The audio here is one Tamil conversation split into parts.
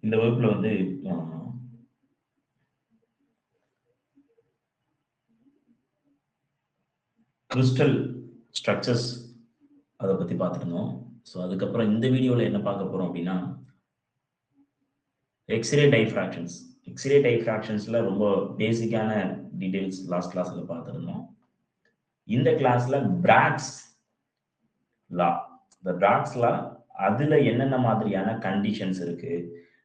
இந்த வகுப்புல வந்து கிறிஸ்டல் ஸ்ட்ரக்சர்ஸ் அதை பத்தி பார்த்துருந்தோம். ஸோ அதுக்கப்புறம் இந்த வீடியோவில் என்ன பார்க்க போறோம் அப்படின்னா எக்ஸ்ரே டைஃப்ராக்ஷன்ஸ். எக்ஸ்ரே டைஃப்ராக்ஷன்ஸ்ல ரொம்ப பேசிக்கான டீடைல்ஸ் லாஸ்ட் கிளாஸ்ல பார்த்துருந்தோம். இந்த கிளாஸ்ல பிராக்ஸ் லா, இந்த பிராக்ஸ் லா அதுல என்னென்ன மாதிரியான கண்டிஷன்ஸ் இருக்கு,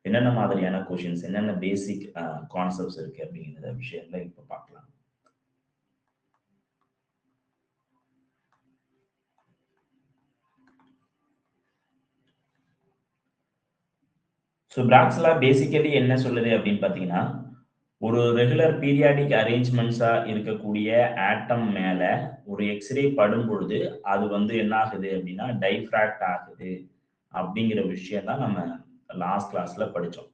என்னென்ன மாதிரியான கொஷின்ஸ், என்னென்ன பேசிக் கான்செப்ட்ஸ் இருக்கு அப்படிங்கிற விஷயத்துல இப்ப பார்க்கலாம். ஸோ பிராக்ஸ் லா பேசிக்கலி என்ன சொல்லுது அப்படின்னு பார்த்தீங்கன்னா, ஒரு ரெகுலர் பீரியாடிக் அரேஞ்ச்மெண்ட்ஸா இருக்கக்கூடிய ஆட்டம் மேல ஒரு எக்ஸ்ரே படும் பொழுது அது வந்து என்ன ஆகுது அப்படின்னா டைஃப்ராக்ட் ஆகுது அப்படிங்கிற விஷயம் தான் நம்ம லாஸ்ட் கிளாஸ்ல படித்தோம்.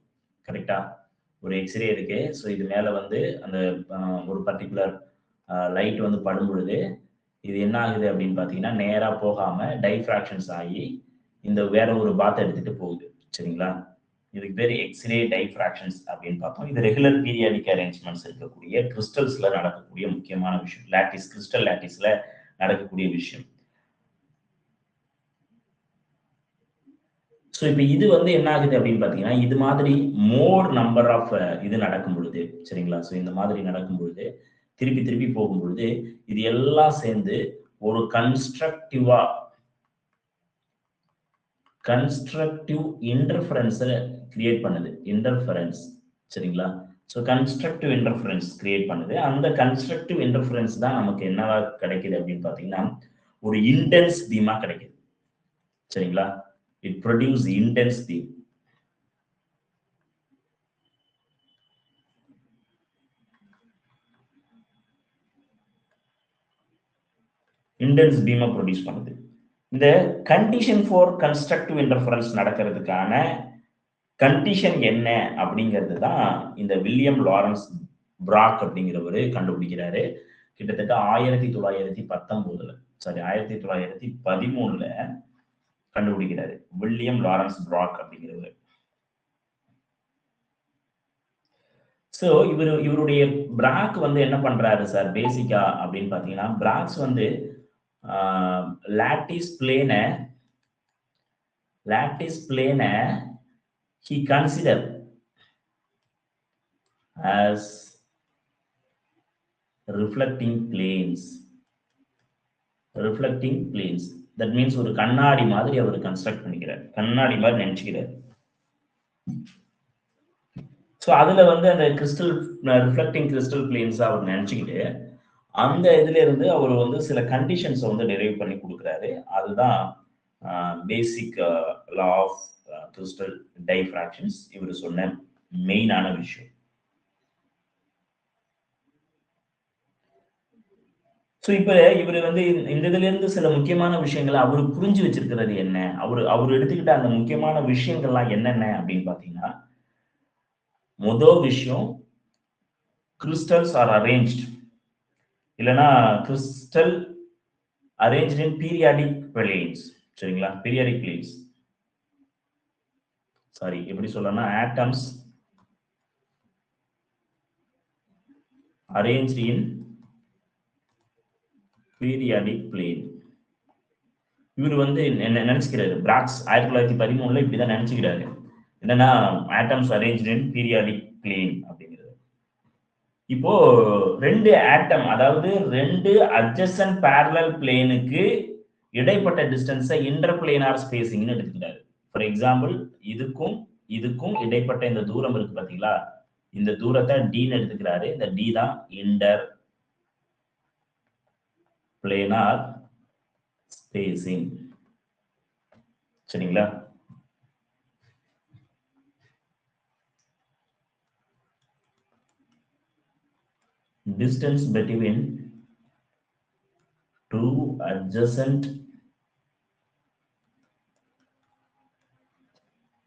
கரெக்டா? ஒரு எக்ஸ்ரே இருக்கு. ஸோ இது மேல வந்து அந்த ஒரு பர்டிகுலர் லைட் வந்து படும் பொழுது இது என்ன ஆகுது அப்படின்னு பார்த்தீங்கன்னா நேரா போகாம டைஃப்ராக்ஷன்ஸ் ஆகி இந்த வேற ஒரு பாத்தை எடுத்துட்டு போகுது. சரிங்களா? இதுக்கு பேர் எக்ஸ்ரே டைஃப்ராக்ஷன்ஸ் அப்படின்னு பார்த்தோம். இது ரெகுலர் பீரியாடிக் அரேஞ்ச்மெண்ட்ஸ் இருக்கக்கூடிய கிறிஸ்டல்ஸ்ல நடக்கக்கூடிய முக்கியமான விஷயம். லாட்டிஸ், கிறிஸ்டல் லாட்டிஸ்ல நடக்கக்கூடிய விஷயம். ஸோ இப்போ இது வந்து என்ன ஆகுது அப்படின்னு பார்த்தீங்கன்னா இது மாதிரி மோர் நம்பர் ஆஃப் இது நடக்கும் பொழுது, சரிங்களா? ஸோ இந்த மாதிரி நடக்கும் பொழுது திருப்பி திருப்பி போகும் பொழுது இது எல்லாம் சேர்ந்து ஒரு கன்ஸ்ட்ரக்டிவ் இன்டர்ஃபரன்ஸை கிரியேட் பண்ணுது. இன்டர்ஃபரன்ஸ், சரிங்களா? ஸோ கன்ஸ்ட்ரக்டிவ் இன்டர்ஃபரன்ஸ் கிரியேட் பண்ணுது. அந்த கன்ஸ்ட்ரக்டிவ் இன்டர்ஃபரன்ஸ் தான் நமக்கு என்னவா கிடைக்குது அப்படின்னு பார்த்தீங்கன்னா ஒரு இன்டென்ஸ் பீமா கிடைக்குது. சரிங்களா? It produce intense beam. Intense பீமை ப்ரொடியூஸ் பண்ணுது. இந்த கண்டிஷன் ஃபார் கன்ஸ்ட்ரக்டிவ் இன்டர்ஃபரன்ஸ் நடக்கிறதுக்கான கண்டிஷன் என்ன அப்படிங்கிறது தான் இந்த வில்லியம் லாரன்ஸ் பிராக் அப்படிங்கிறவரு கண்டுபிடிக்கிறாரு. கிட்டத்தட்ட 1913 கண்டுபிடிக்கிறாரு வில்லியம் லாரன்ஸ் பிராக் அப்படிங்கிறவரு. ஸோ இவருடைய பிராக் வந்து என்ன பண்றாரு சார் பேசிக்கா அப்படின்னு பார்த்தீங்கன்னா பிராக்ஸ் வந்து lattice plane he considered as reflecting planes. That means ஒரு கண்ணாடி மாதிரி அவர் கன்ஸ்ட்ரக்ட் பண்ணிக்கிறார், கண்ணாடி மாதிரி நினைச்சுக்கிறார். ஸோ அதுல வந்து அந்த ரிஃப்ளெக்டிங் கிறிஸ்டல் பிளேன்ஸ் அவர் நினைச்சுக்கிட்டு அந்த இதுல இருந்து அவர் வந்து சில கண்டிஷன்ஸை வந்து டெரைவ் பண்ணி கொடுக்குறாரு. அதுதான் பேசிக் லா ஆஃப் கிறிஸ்டல் டைஃப்ராக்ஷன்ஸ் இவர் சொன்ன மெயினான விஷயம். ஸோ இப்ப இவர் வந்து இந்த இதுல இருந்து சில முக்கியமான விஷயங்களை அவரு புரிஞ்சு வச்சிருக்கிறது என்ன, அவர் எடுத்துக்கிட்ட அந்த முக்கியமான விஷயங்கள்லாம் என்னென்ன அப்படின்னு பாத்தீங்கன்னா முதல் விஷயம் கிறிஸ்டல்ஸ் ஆர் அரேஞ்ச்ட், இல்லைன்னா கிறிஸ்டல் அரேஞ்ச்ட் இன் பீரியாடிக் பிளேன்ஸ். சரிங்களா? பீரியாடிக் பிளேன்ஸ், சாரி எப்படி சொல்லணும்னா ஆட்டம்ஸ் அரேஞ்ச்ட் இன் பீரியாடிக் பிளேன். இவர் வந்து நினைச்சுக்கிறாரு பிராக்ஸ் 1913 இப்படிதான் நினைச்சுக்கிறாரு. என்னன்னா ஆட்டம்ஸ் அரேஞ்ச்ட் இன் பீரியாடிக் பிளேன் அப்படிங்கிறது. இப்போ ரெண்டு ஆட்டம், அதாவது ரெண்டு அட்ஜசன்ட் parallel பிளேனுக்கு இடைப்பட்ட டிஸ்டன்ஸை இன்டர்பிளேனார் ஸ்பேசிங்னு எடுத்துக்கிறாரு. ஃபார் எக்ஸாம்பிள் இதுக்கும் இதுக்கும் இடைப்பட்ட இந்த தூரம் இருக்கு பாத்தீங்களா, இந்த தூரத்தை டின்னு எடுத்துக்கிறாரு. இந்த டி தான் இன்டர் பிளேனார் ஸ்பேசிங். சரிங்களா? distance between two adjacent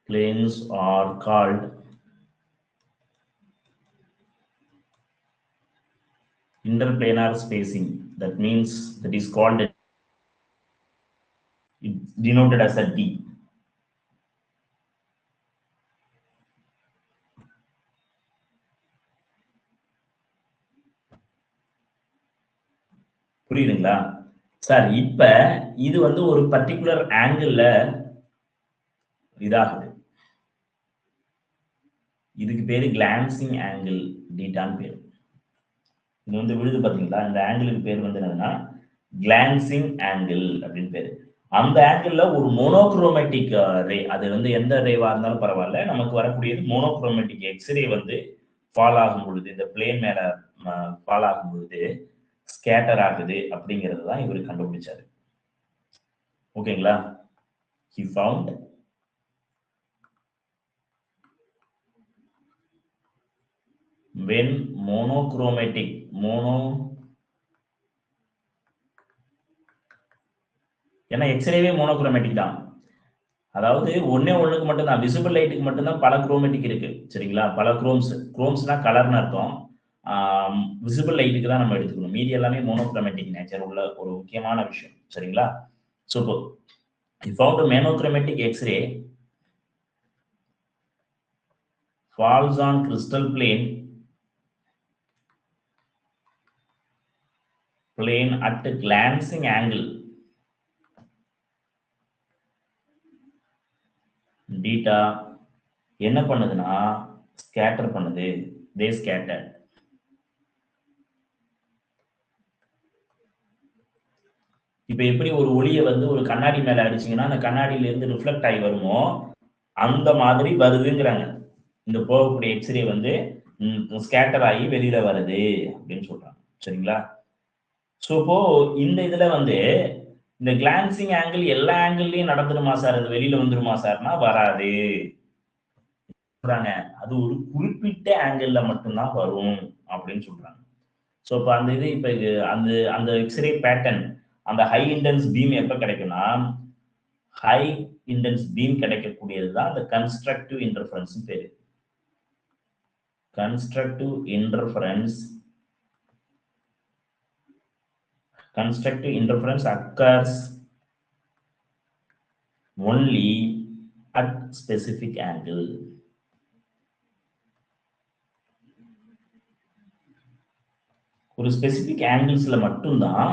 planes are called interplanar spacing. That means that is called, it's denoted as a D. புரியுதுங்களா சார்? இப்ப இது வந்து ஒரு பர்டிகுலர் ஆங்கிள் இதாகுது. இதுக்கு பேரு கிளான்சிங் ஆங்கிள் டீட்டான்னு பேரு. இது வந்து விழுது பாத்தீங்களா? இந்த ஆங்கிளுக்கு பேர் வந்து என்னதுன்னா கிளான்சிங் ஆங்கிள் அப்படின்னு பேரு. அந்த ஆங்கிள் ஒரு மோனோக்ரோமேட்டிக் ரே, அது வந்து எந்த ரேவா இருந்தாலும் பரவாயில்ல, நமக்கு வரக்கூடியது மோனோக்ரோமேட்டிக் எக்ஸ்ரே வந்து ஃபால் ஆகும் பொழுது, இந்த பிளேன் மேல ஃபால் ஆகும் பொழுது ஸ்கேட்டர் ஆகுது அப்படிங்கிறது தான் இவர் கண்டுபிடிச்சாரு. ஓகேங்களா? he found when monochromatic ஏன்னா எக்ஸ்ரேவே மோனோக்ரோமேட்டிக் தான். அதாவது ஒன்னே ஒண்ணுக்கு மட்டும் தான், விசிபிள் லைட்டுக்கு மட்டும் தான் பல குரோமேட்டிக் இருக்கு. சரிங்களா? பல குரோம்ஸ்னா கலர்னு அர்த்தம். விசிபிள் லைட்டுக்கு தான் நம்ம எடுத்துக்கணும். மீதி எல்லாமே மோனோக்ரோமேட்டிக் நேச்சர் உள்ள ஒரு முக்கியமான விஷயம். சரிங்களா? So he found a monochromatic X-ray falls on crystal plane at a glancing angle theta என்ன பண்ணுதுன்னா ஸ்கேட்டர் பண்ணுது. they scattered. இப்ப எப்படி ஒரு ஒளியை வந்து ஒரு கண்ணாடி மேல அடிச்சீங்கன்னா அந்த கண்ணாடியில இருந்து ரிஃப்ளெக்ட் ஆகி வருமோ அந்த மாதிரி வருதுங்கிறாங்க. இந்த போகக்கூடிய எக்ஸ்ரே வந்து ஸ்கேட்டர் ஆகி வெளியில வருது அப்படின்னு சொல்றாங்க. சரிங்களா? ஸோ இப்போ இந்த இதுல வந்து இந்த கிளான்சிங் ஆங்கிள் எல்லா ஆங்கிள்லயும் நடந்துருமா சார், அது வெளியில வந்துருமா சார்னா வராது. சொல்றாங்க அது ஒரு குறிப்பிட்ட ஆங்கிள் மட்டும்தான் வரும் அப்படின்னு சொல்றாங்க. ஸோ இப்போ அந்த இது இப்ப இது அந்த அந்த எக்ஸ்ரே பேட்டர்ன் அந்த ஹை இன்டென்ஸ் பீம் எப்ப கிடைக்கும்னா, ஹை இன்டென்ஸ் பீம் கிடைக்கக்கூடியது தான் அந்த கன்ஸ்ட்ரக்டிவ் இன்டர்ஃபரன்ஸ் பேரு. constructive interference occurs only at specific angle. ஒரு ஸ்பெசிபிக் ஆங்கிள்ஸ்ல மட்டும்தான்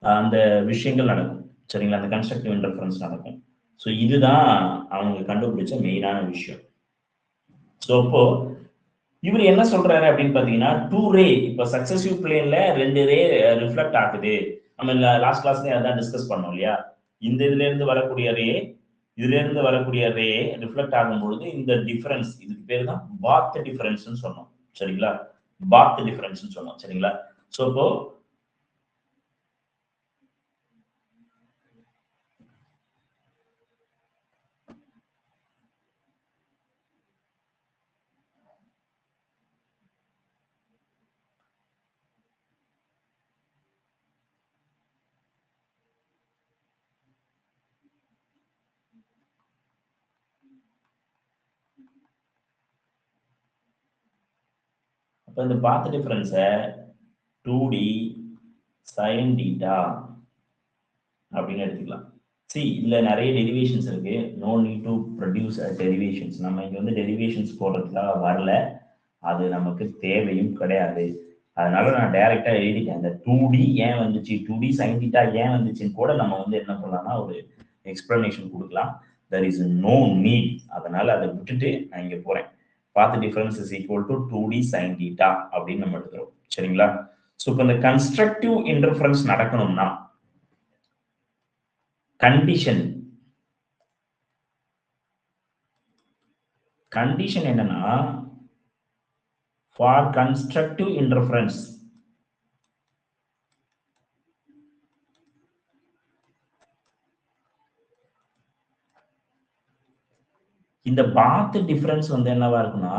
அந்த விஷயங்கள் நடக்கும். சரிங்களா? அந்த கன்ஸ்ட்ரக்டிவ் இன்டர்ஃபரன்ஸ் நடக்கும். ஸோ இதுதான் அவங்க கண்டுபிடிச்ச மெயினான விஷயம். ஸோ அப்போ இவர் என்ன சொல்றாரு அப்படின்னு பாத்தீங்கன்னா, 2 ரே இப்ப சக்சசிவ் பிளேன்ல 2 ரே ரிஃப்ளெக்ட் ஆகுது. நம்ம லாஸ்ட் கிளாஸ்ல அதான் டிஸ்கஸ் பண்ணோம் இல்லையா? இந்த இதுல இருந்து வரக்கூடிய ரே, இதுல இருந்து வரக்கூடிய ரே ரிஃப்ளெக்ட் ஆகும் பொழுது இந்த டிஃபரன்ஸ், இதுக்கு பேர் தான் பாத் டிஃபரன்ஸ்னு சொன்னோம். சரிங்களா? பாத் டிஃபரன்ஸ்னு சொன்னோம். சரிங்களா? சோ இப்போ இந்த பாத் டிஃபரன்ஸை 2D sin theta அப்படின்னு எடுத்துக்கலாம். இதுல நிறைய டெரிவேஷன்ஸ் இருக்கு. No need to produce derivations. நம்ம இங்க வந்து டெரிவேஷன்ஸ் போடுறதுக்காக வரல, அது நமக்கு தேவையும் கிடையாது. அதனால நான் டைரக்டா எழுதிட்டேன். இந்த 2D ஏன் வந்துச்சு, 2D sin theta ஏன் வந்துச்சுன்னு கூட நம்ம வந்து என்ன சொல்லலாம்னா ஒரு எக்ஸ்பிளனேஷன் கொடுக்கலாம். There is no need. அதனால அதை விட்டுட்டு நான் இங்க போறேன். Path difference is equal to 2D sin theta அப்படின்னு நம்ம எடுக்கிறோம். சரிங்களா? ஸோ இப்போ இந்த கன்ஸ்ட்ரக்டிவ் இன்டர்ஃபரன்ஸ் நடக்கணும்னா கண்டிஷன் என்னன்னா, ஃபார் கன்ஸ்ட்ரக்டிவ் இன்டர்ஃபரன்ஸ் இந்த பாத் டிஃபரன்ஸ் வந்து என்னவா இருக்குன்னா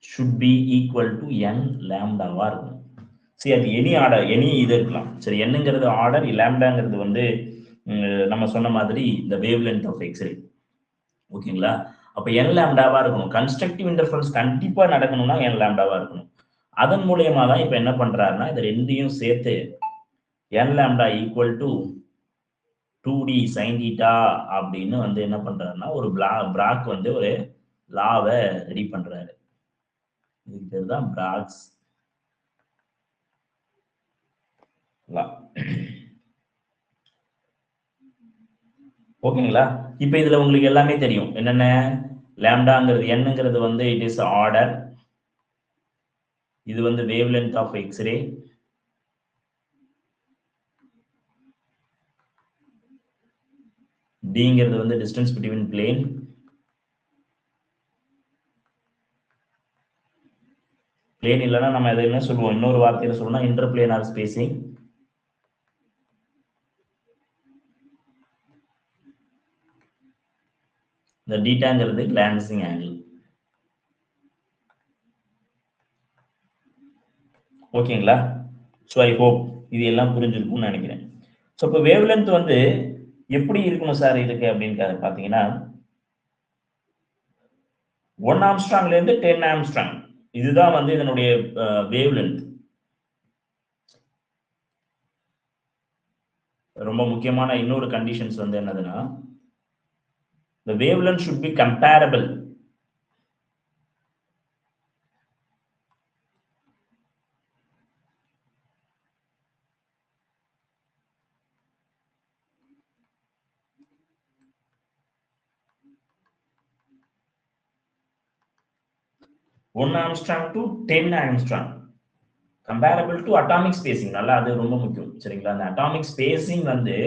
should be equal to n லாம்டாவா இருக்கும். சரி, அது எனி ஆர்டர், எனி இது இருக்கலாம். சரி, என்னங்கிறது ஆர்டர், லாம்டாங்கிறது வந்து நம்ம சொன்ன மாதிரி இந்த வேவ் லென்த் ஆஃப் எக்ஸ்ரே. ஓகேங்களா? அப்ப n லாம்டாவா இருக்கணும். கன்ஸ்ட்ரக்டிவ் இன்டர்ஃபரன்ஸ் கண்டிப்பா நடக்கணும்னா n லாம்டாவா இருக்கணும். அதன் மூலியமா தான் இப்ப என்ன பண்றாருன்னா இது ரெண்டையும் சேர்த்து n lambda equal to 2D sin theta அப்படின்னு வந்து என்ன பண்றாருன்னா ஒரு பிராக் வந்து ஒரு லாவை ரெடி பண்றாரு. இதுக்கு பேர் தான் பிராக்ஸ் ஓகேங்களா? இப்ப இதுல உங்களுக்கு எல்லாமே தெரியும். என்னென்ன? லாம்டாங்கிறது n-ங்கிறது வந்து இட் இஸ் ஆர்டர். இது வந்து வேவ் லென்த் ஆஃப் எக்ஸ்ரே. d-ங்கிறது வந்து டிஸ்டன்ஸ் பிட்வீன் பிளேன். பிளேன் இல்லைன்னா நம்ம அதை என்ன சொல்லுவோம்? இன்னொரு வார்த்தையில சொல்லணும்னா இன்டர்பிளேனார் ஸ்பேசிங். இந்த டீட்டாங்கிறது கிளான்சிங் ஆங்கிள். ஓகேங்களா? ஸோ ஐ ஹோப் இது எல்லாம் புரிஞ்சிருக்கும்னு நினைக்கிறேன். ஸோ இப்போ வேவ் லென்த் வந்து எப்படி இருக்கணும் சார் இதுக்கு அப்படின்னு பார்த்தீங்கன்னா 1 ஆம்ஸ்ட்ராங்ல இருந்து 10 ஆம்ஸ்ட்ராங் இதுதான் வந்து இதனுடைய வேவ் லென்த். ரொம்ப முக்கியமான இன்னொரு கண்டிஷன்ஸ் வந்து என்னதுன்னா the wavelength should be comparable. One Armstrong to 10 Armstrong comparable to atomic spacing. நல்லா அது ரொம்ப முக்கியம் சரிங்களா? அந்த அட்டாமிக் ஸ்பேசிங் வந்து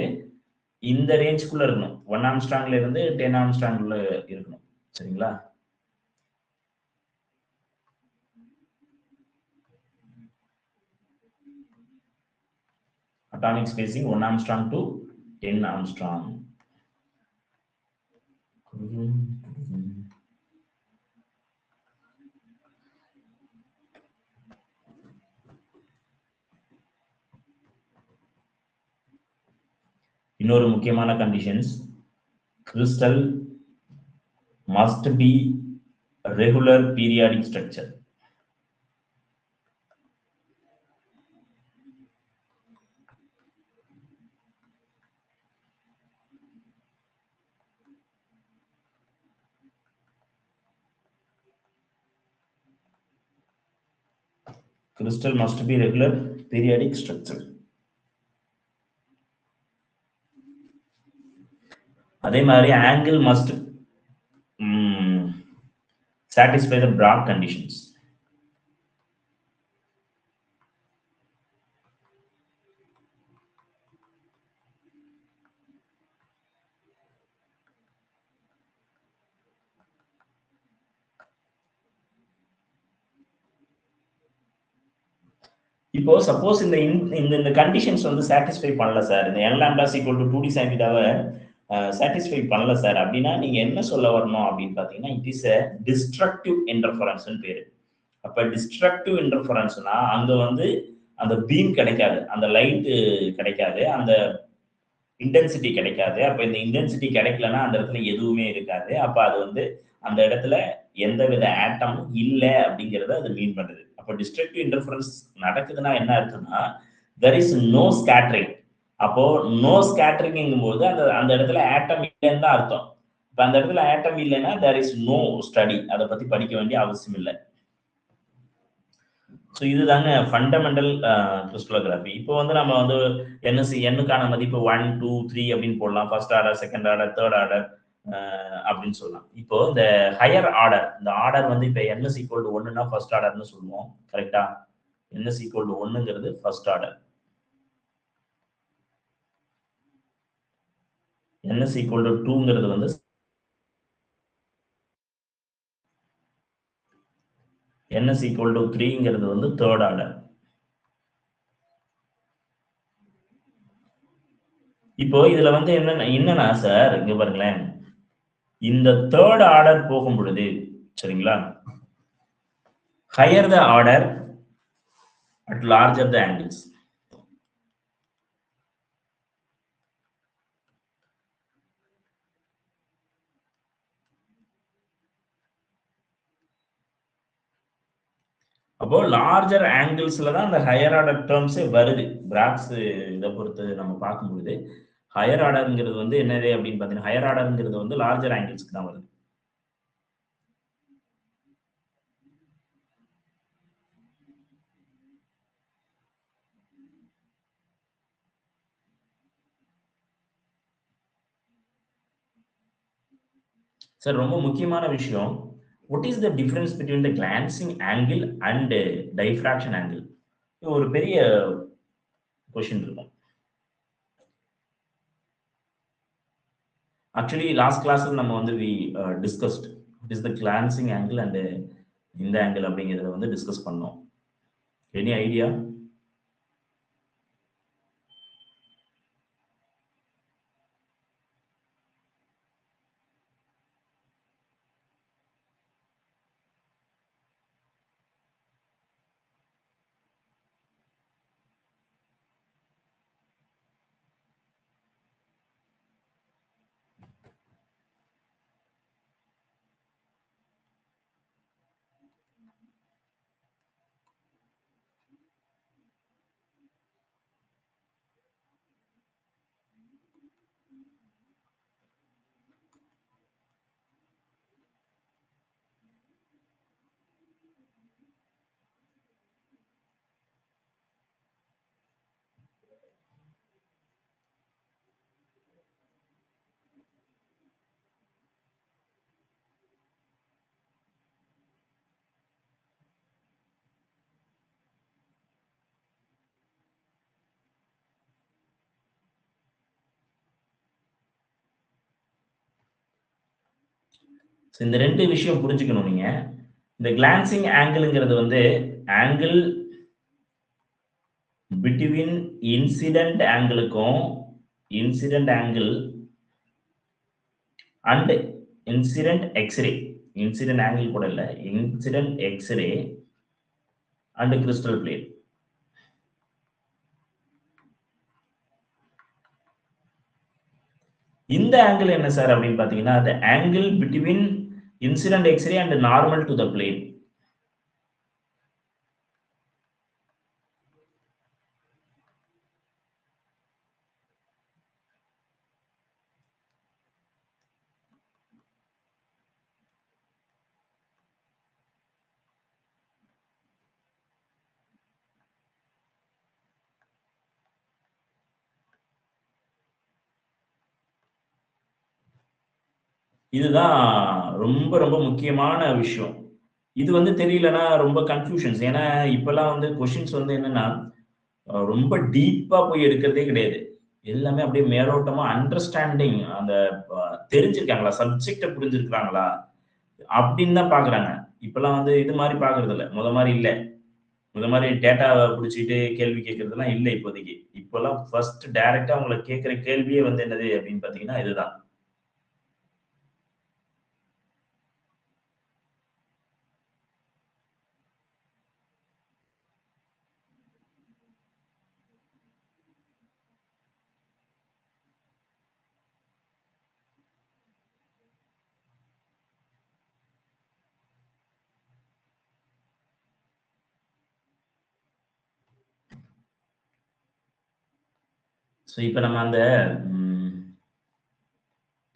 இந்த ரேஞ்சுக்குள்ள இருக்கணும். 1 ஆம்ஸ்ட்ராங்ல இருந்து 10 ஆம்ஸ்ட்ராங்குள்ள இருக்கணும் சரிங்களா? Atomic spacing 1 Armstrong to 10 Armstrong. இன்னொரு முக்கியமான conditions crystal must be regular periodic structure. Crystal must be regular periodic structure. அதே மாதிரி angle must satisfy the broad conditions. இப்போ சப்போஸ் இந்த கண்டிஷன்ஸ் வந்து சாட்டிஸ்ஃபை பண்ணல சார், இந்த n lambda is equal to 2d sin theta satisfy பண்ணல சார் அப்படின்னா நீங்க என்ன சொல்ல வரணும் அப்படின்னு பாத்தீங்கன்னா it is a destructive interference ன்னு பேரு. அப்ப டிஸ்ட்ரக்டிவ் இன்டர்ஃபரன்ஸ்னா அங்க வந்து அந்த பீம் கிடைக்காது, அந்த லைட் கிடைக்காது, அந்த இன்டென்சிட்டி கிடைக்காது. அப்ப இந்த இன்டென்சிட்டி கிடைக்கலன்னா அந்த இடத்துல எதுவுமே இருக்காது. அப்ப அது வந்து அந்த இடத்துல எந்தவித ஆட்டமும் இல்ல அப்படிங்கறத அது மீன் பண்ணுது. அப்ப டிஸ்ட்ரக்டிவ் இன்டர்ஃபரன்ஸ் நடக்குதுன்னா என்ன அர்த்தம்னா there is no scattering. அப்போ நோ ஸ்கேட்டரிங்கும் போது அந்த அந்த இடத்துல ஆட்டம் இல்லைன்னு தான் அர்த்தம். இப்ப அந்த இடத்துல ஆட்டம் இல்லைன்னா there is no study. அதை பத்தி படிக்க வேண்டிய அவசியம் இல்லை. ஸோ இதுதாங்க ஃபண்டமெண்டல் கிறிஸ்டலோகிராஃபி. இப்போ வந்து நம்ம வந்து எண்ணுக்கான மதிப்பு 1, 2, 3 அப்படின்னு போடலாம். First order, second order, third order அப்படின்னு சொல்லலாம். இப்போ இந்த ஹையர் ஆர்டர், இந்த ஆர்டர் வந்து இப்போ n is equal to 1னா ஃபர்ஸ்ட் ஆர்டர்னு சொல்லுவோம். கரெக்டா? n is equal to 1ங்கிறது first order. n is equal to 2ங்கிறது வந்து n is equal to 3ங்கிறது வந்து தேர்ட் ஆர்டர். இப்போ இதுல வந்து என்னன்னா சார் இங்க பாருங்களேன், இந்த தேர்ட் ஆர்டர் போகும் பொழுது சரிங்களா, higher the order at larger the angles. அப்போ லார்ஜர் ஆங்கிள்ஸ்ல தான் அந்த ஹையர் ஆர்டர் டேர்ம்ஸே வருது. பிராக்ஸ் இதை பொறுத்து நம்ம பார்க்கும்பொழுது ஹையர் ஆர்டர்ங்கிறது வந்து என்னது அப்படின்னு பார்த்தீங்கன்னா ஹையர் ஆர்டர்ங்கிறது வந்து லார்ஜர் ஆங்கிள்ஸ்க்கு தான் வருது. சார் ரொம்ப முக்கியமான விஷயம். What is the difference between the glancing angle and diffraction angle? இது ஒரு பெரிய கொஸ்டின் இருக்கும். ஆக்சுவலி லாஸ்ட் கிளாஸ்ல நம்ம வந்து discussed what is the glancing angle and இந்த ஆங்கிள் அப்படிங்கிறத வந்து டிஸ்கஸ் பண்ணோம். Any idea? இந்த ரெண்டு விஷயம் புரிஞ்சுக்கணும் நீங்க. இந்த கிளான்சிங் ஆங்கிள்ங்கிறது வந்து ஆங்கிள் பிட்வீன் இன்சிடென்ட் ஆங்கிளுக்கும் incident angle and incident X-ray. Incident angle கூட இல்ல, incident X-ray and crystal plane. இந்த ஆங்கிள் என்ன சார் அப்படின்னு பாத்தீங்கன்னா, the angle between incident X-ray and normal to the plane. இதுதான் ரொம்ப ரொம்ப முக்கியமான விஷயம். இது வந்து தெரியலன்னா ரொம்ப கன்ஃபியூஷன்ஸ். ஏன்னா இப்பெல்லாம் வந்து கொஸ்டின்ஸ் வந்து என்னன்னா ரொம்ப டீப்பா போய் எடுக்கிறதே கிடையாது. எல்லாமே அப்படியே மேலோட்டமா அண்டர்ஸ்டாண்டிங் அந்த தெரிஞ்சிருக்காங்களா, சப்ஜெக்ட புரிஞ்சிருக்காங்களா அப்படின்னு தான் பாக்குறாங்க. இப்பெல்லாம் வந்து இது மாதிரி பாக்குறது இல்ல. முத மாதிரி இல்ல. முத மாதிரி டேட்டாவை பிடிச்சிட்டு கேள்வி கேட்கறதெல்லாம் இல்லை இப்போதைக்கு. இப்பெல்லாம் ஃபர்ஸ்ட் டைரக்டா உங்களை கேட்கிற கேள்வியே வந்து என்னது அப்படின்னு பாத்தீங்கன்னா இதுதான். ஸோ இப்போ நம்ம அந்த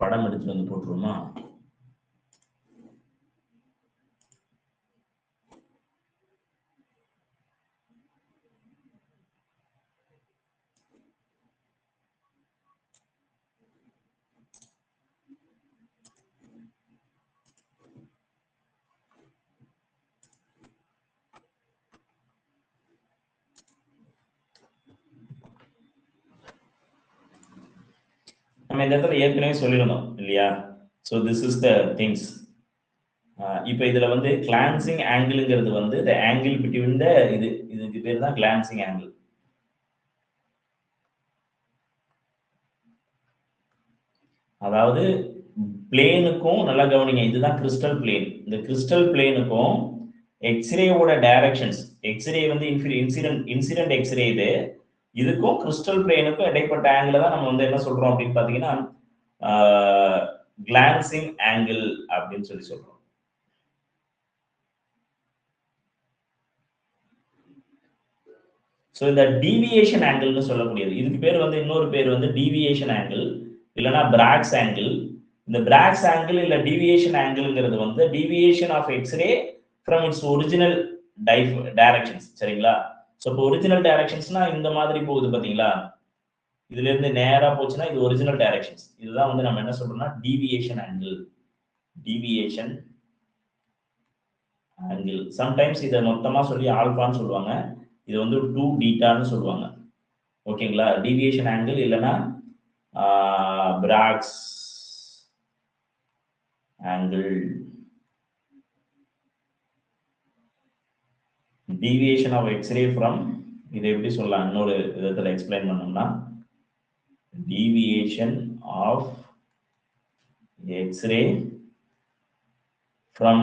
படம் எடுத்துட்டு வந்து போட்டுருவோமா? நம்ம இந்த இடத்துல ஏற்கனவே சொல்லியிருந்தோம் இல்லையா? So this is the things. இப்போ இதுல வந்து கிளான்சிங் ஆங்கிள்ங்கிறது வந்து த ஆங்கிள் பிட்வீன் த இதுக்கு பேர் தான் கிளான்சிங் ஆங்கிள். அதாவது பிளேனுக்கும் நல்லா கவனிங்க, இதுதான் கிறிஸ்டல் பிளேன். இந்த கிறிஸ்டல் பிளேனுக்கும் எக்ஸ்ரேவோட டைரக்ஷன்ஸ், எக்ஸ்ரே வந்து இன்சிடென்ட் எக்ஸ்ரே இதுக்கும் கிறிஸ்டல் பிளேனுக்கும் இடைப்பட்ட ஆங்கிள் தான் நம்ம வந்து என்ன சொல்றோம் அப்படின்னு பாத்தீங்கன்னா கிளான்சிங் ஆங்கிள் அப்படின்னு சொல்லி சொல்றோம். ஸோ இந்த டீவியேஷன் ஆங்கிள்னு சொல்லக்கூடியது, இதுக்கு பேர் வந்து இன்னொரு பேர் வந்து டீவியேஷன் ஆங்கிள் இல்லைன்னா பிராக்ஸ் ஆங்கிள். இந்த பிராக்ஸ் ஆங்கிள் இல்ல டீவியேஷன் ஆங்கிள்ங்கிறது வந்து deviation of X-ray from its original directions. சரிங்களா? ஸோ இப்போ ஒரிஜினல் டைரக்ஷன்ஸ்னா இந்த மாதிரி போகுது பாத்தீங்களா? இதுல இருந்து நேரா போச்சுன்னா இது ஒரிஜினல் டைரக்ஷன்ஸ். இதுதான் வந்து நம்ம என்ன சொல்றோம்னா deviation angle. deviation angle. Sometimes இதை மொத்தமா சொல்லி ஆல்பான்னு சொல்லுவாங்க, இது வந்து 2 பீட்டான்னு சொல்லுவாங்க. ஓகேங்களா? deviation angle இல்லைன்னா Bragg's angle. deviation of x-ray from, இதை எப்படி சொல்லலாம் இன்னொரு விதத்துல எக்ஸ்பிளைன் பண்ணோம்னா, deviation of x-ray from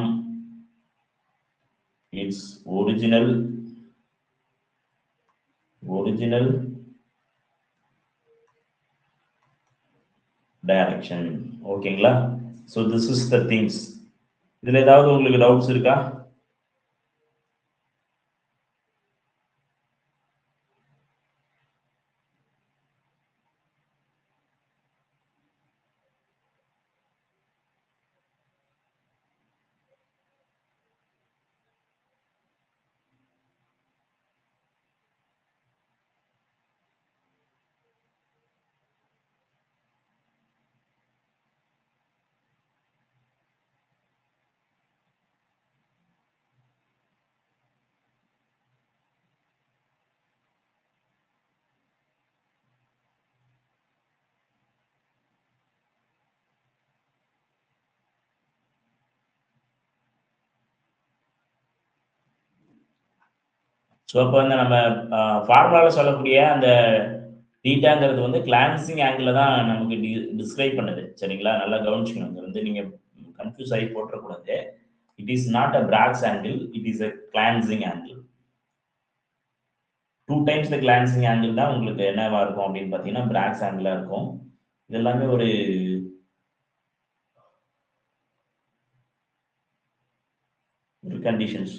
its original direction. ஓகேங்களா? so this is the things. இதுல ஏதாவது உங்களுக்கு டவுட்ஸ் இருக்கா? ஸோ அப்போ வந்து நம்ம ஃபார்முலாவில் சொல்லக்கூடிய அந்த தீட்டாங்கிறது வந்து கிளான்சிங் ஆங்கிள் தான் நமக்கு டிஸ்கிரைப் பண்ணுது. சரிங்களா? நல்லா கவனிச்சுக்கணும். இங்க வந்து நீங்க கன்ஃபியூஸ் ஆகி போட்டக்கூடாது. It is not a Bragg's angle, it is a glancing angle. 2 times the glancing angle தான் உங்களுக்கு என்னவா இருக்கும் அப்படின்னு பார்த்தீங்கன்னா பிராக்ஸ் ஆங்கிளா இருக்கும். இது எல்லாமே ஒரு கண்டிஷன்ஸ்.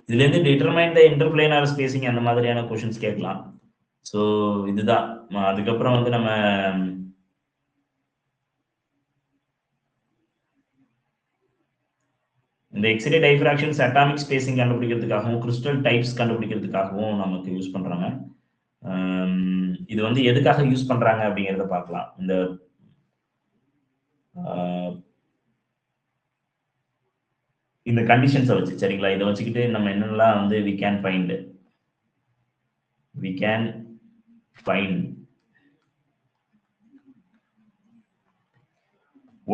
இதுல இருந்து டிட்டர்மைன் த இன்டர்பிளேனார் ஸ்பேசிங் அந்த மாதிரியான क्वेश्चंस கேட்கலாம். ஸோ இதுதான். அதுக்கப்புறம் வந்து நம்ம இந்த எக்ஸ்ரே டைஃப்ராக்ஷன்ஸ் அட்டாமிக் ஸ்பேசிங் கண்டுபிடிக்கிறதுக்காகவும் கிறிஸ்டல் டைப்ஸ் கண்டுபிடிக்கிறதுக்காகவும் நமக்கு யூஸ் பண்றாங்க. இது வந்து எதுக்காக யூஸ் பண்றாங்க அப்படிங்கிறத பார்க்கலாம். இந்த கண்டிஷன்ஸை வச்சு. சரிங்களா? இதை வச்சுக்கிட்டு நம்ம என்னென்னலாம் வந்து we can find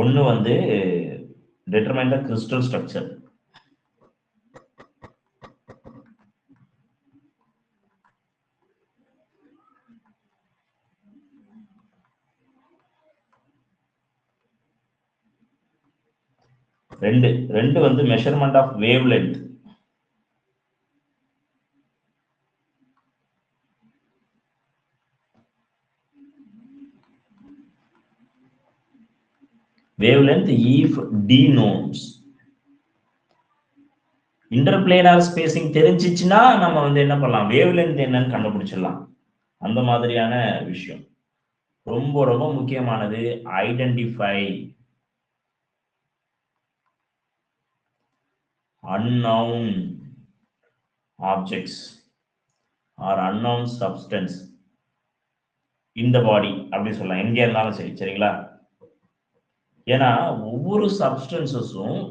ஒன்னு வந்து determine the crystal structure. ரெண்டு வந்து measurement of wavelength. wavelength if d knowns. Interplanar spacing தெரிஞ்சிச்சுன்னா நம்ம வந்து என்ன பண்ணலாம், வேவ்லென்த் என்னன்னு கண்டுபிடிச்சிடலாம். அந்த மாதிரியான விஷயம் ரொம்ப ரொம்ப முக்கியமானது. Identify unknown objects or unknown substance in the body அப்படி சொல்லலாம், எங்க இருந்தாலும் சரி. சரிங்களா? ஏன்னா ஒவ்வொரு சப்ஸ்டன்சஸும்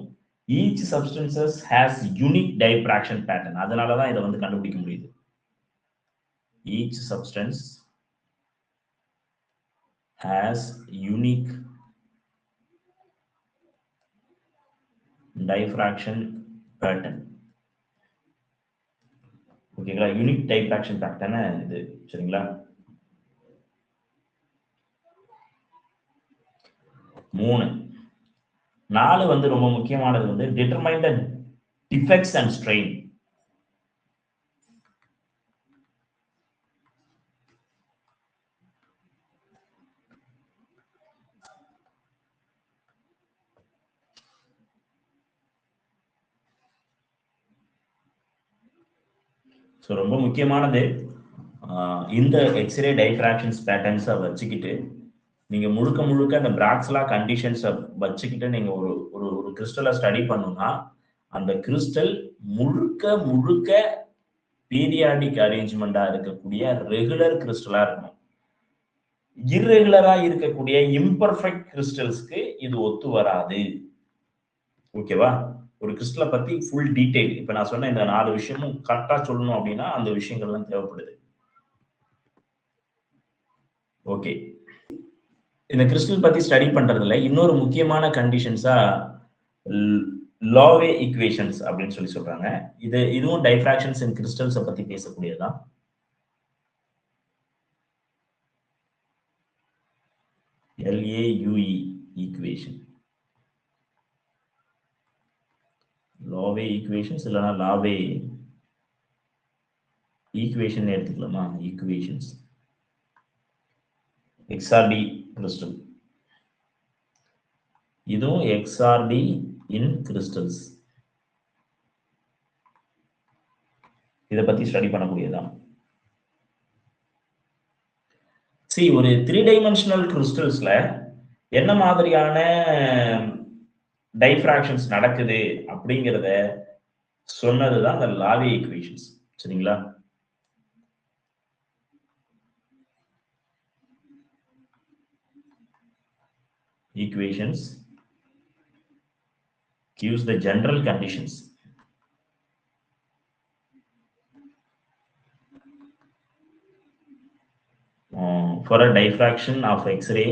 each substances has unique diffraction pattern. அதனால தான் இதை வந்து கண்டுபிடிக்க முடியுது. each substance has unique diffraction pattern. ஓகேங்களா? யூனிக் டைஃப்ராக்ஷன் பேட்டர்ன் இது. சரிங்களா? 3 4 வந்து ரொம்ப முக்கியமானது வந்து determine the defects and strain. So ரொம்ப முக்கியமானது இந்த எக்ஸ்ரே டைஃப்ராக்ஷன்ஸ் பேட்டர்ன்ஸை வச்சுக்கிட்டு நீங்க முழுக்க முழுக்க அந்த பிராக்ஸ்லா கண்டிஷன்ஸை வச்சுக்கிட்டு நீங்க ஒரு ஒரு ஒரு கிறிஸ்டலை ஸ்டடி பண்ணணும்னா அந்த கிறிஸ்டல் முழுக்க முழுக்க பீரியாடிக் அரேஞ்ச்மெண்டா இருக்கக்கூடிய ரெகுலர் கிறிஸ்டலா இருக்கணும். இர்ரெகுலரா இருக்கக்கூடிய இம்பர்ஃபெக்ட் கிறிஸ்டல்ஸ்க்கு இது ஒத்து வராது. ஓகேவா? ஒரு கிறிஸ்டலை பத்தி ஃபுல் டீடைல் இப்ப நான் சொன்ன இந்த 4 விஷயமும் கரெக்டா சொல்லணும் அப்படின்னா அந்த விஷயங்கள்லாம் தேவைப்படுது. ஓகே, இந்த கிறிஸ்டல் பத்தி ஸ்டடி பண்றதுல இன்னொரு முக்கியமான கண்டிஷன்ஸா லாவே ஈக்குவேஷன்ஸ் அப்படின்னு சொல்லி சொல்றாங்க. இதுவும் டைஃப்ராக்ஷன்ஸ் இன் கிறிஸ்டல்ஸை பத்தி பேசக்கூடியதுதான். LAUE ஈக்குவேஷன், லாவே ஈக்குவேஷன்ஸ் இல்லைன்னா லாவே ஈக்குவேஷன் எடுத்துக்கலாமா? ஈக்குவேஷன்ஸ் XRD கிறிஸ்டல், இதுவும் XRD இன் கிறிஸ்டல்ஸ். இதை பத்தி ஸ்டடி பண்ணக்கூடியதான். ஒரு 3 டைமென்ஷனல் கிறிஸ்டல்ஸ்ல என்ன மாதிரியான டைஃப்ராக்ஷன்ஸ் நடக்குது அப்படிங்கிறத சொன்னதுதான் அந்த லாவே ஈக்குவேஷன்ஸ். சரிங்களா? Equations gives the general conditions for a diffraction of X-ray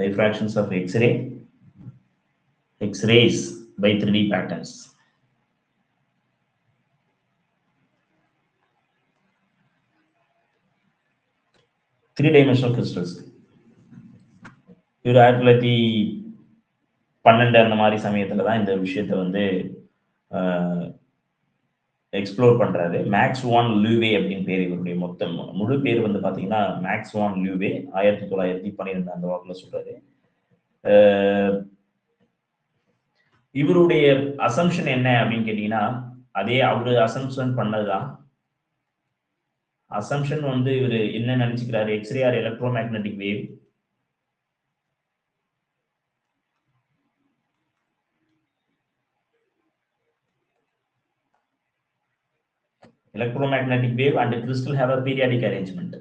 diffractions of X-rays by 3D patterns. Three dimensional crystals. இவர் 1912 அந்த மாதிரி சமயத்துல தான் இந்த விஷயத்தை வந்து எக்ஸ்ப்ளோர் பண்றாரு. மேக்ஸ் வான் லூவே அப்படின்னு பேர். இவருடைய மொத்த முழு பேர் வந்து பாத்தீங்கன்னா மேக்ஸ் வான் லூவே. 1912 அந்த வாக்குல சொல்றாரு. இவருடைய அசம்ஷன் என்ன அப்படின்னு கேட்டீங்கன்னா அதே அவரு அசம்ஷன் பண்ணதுதான். அசம்ஷன் வந்து இவரு என்ன நினைச்சுக்கிறாரு? X-ray are electromagnetic wave electromagnetic wave and crystal have a periodic arrangement.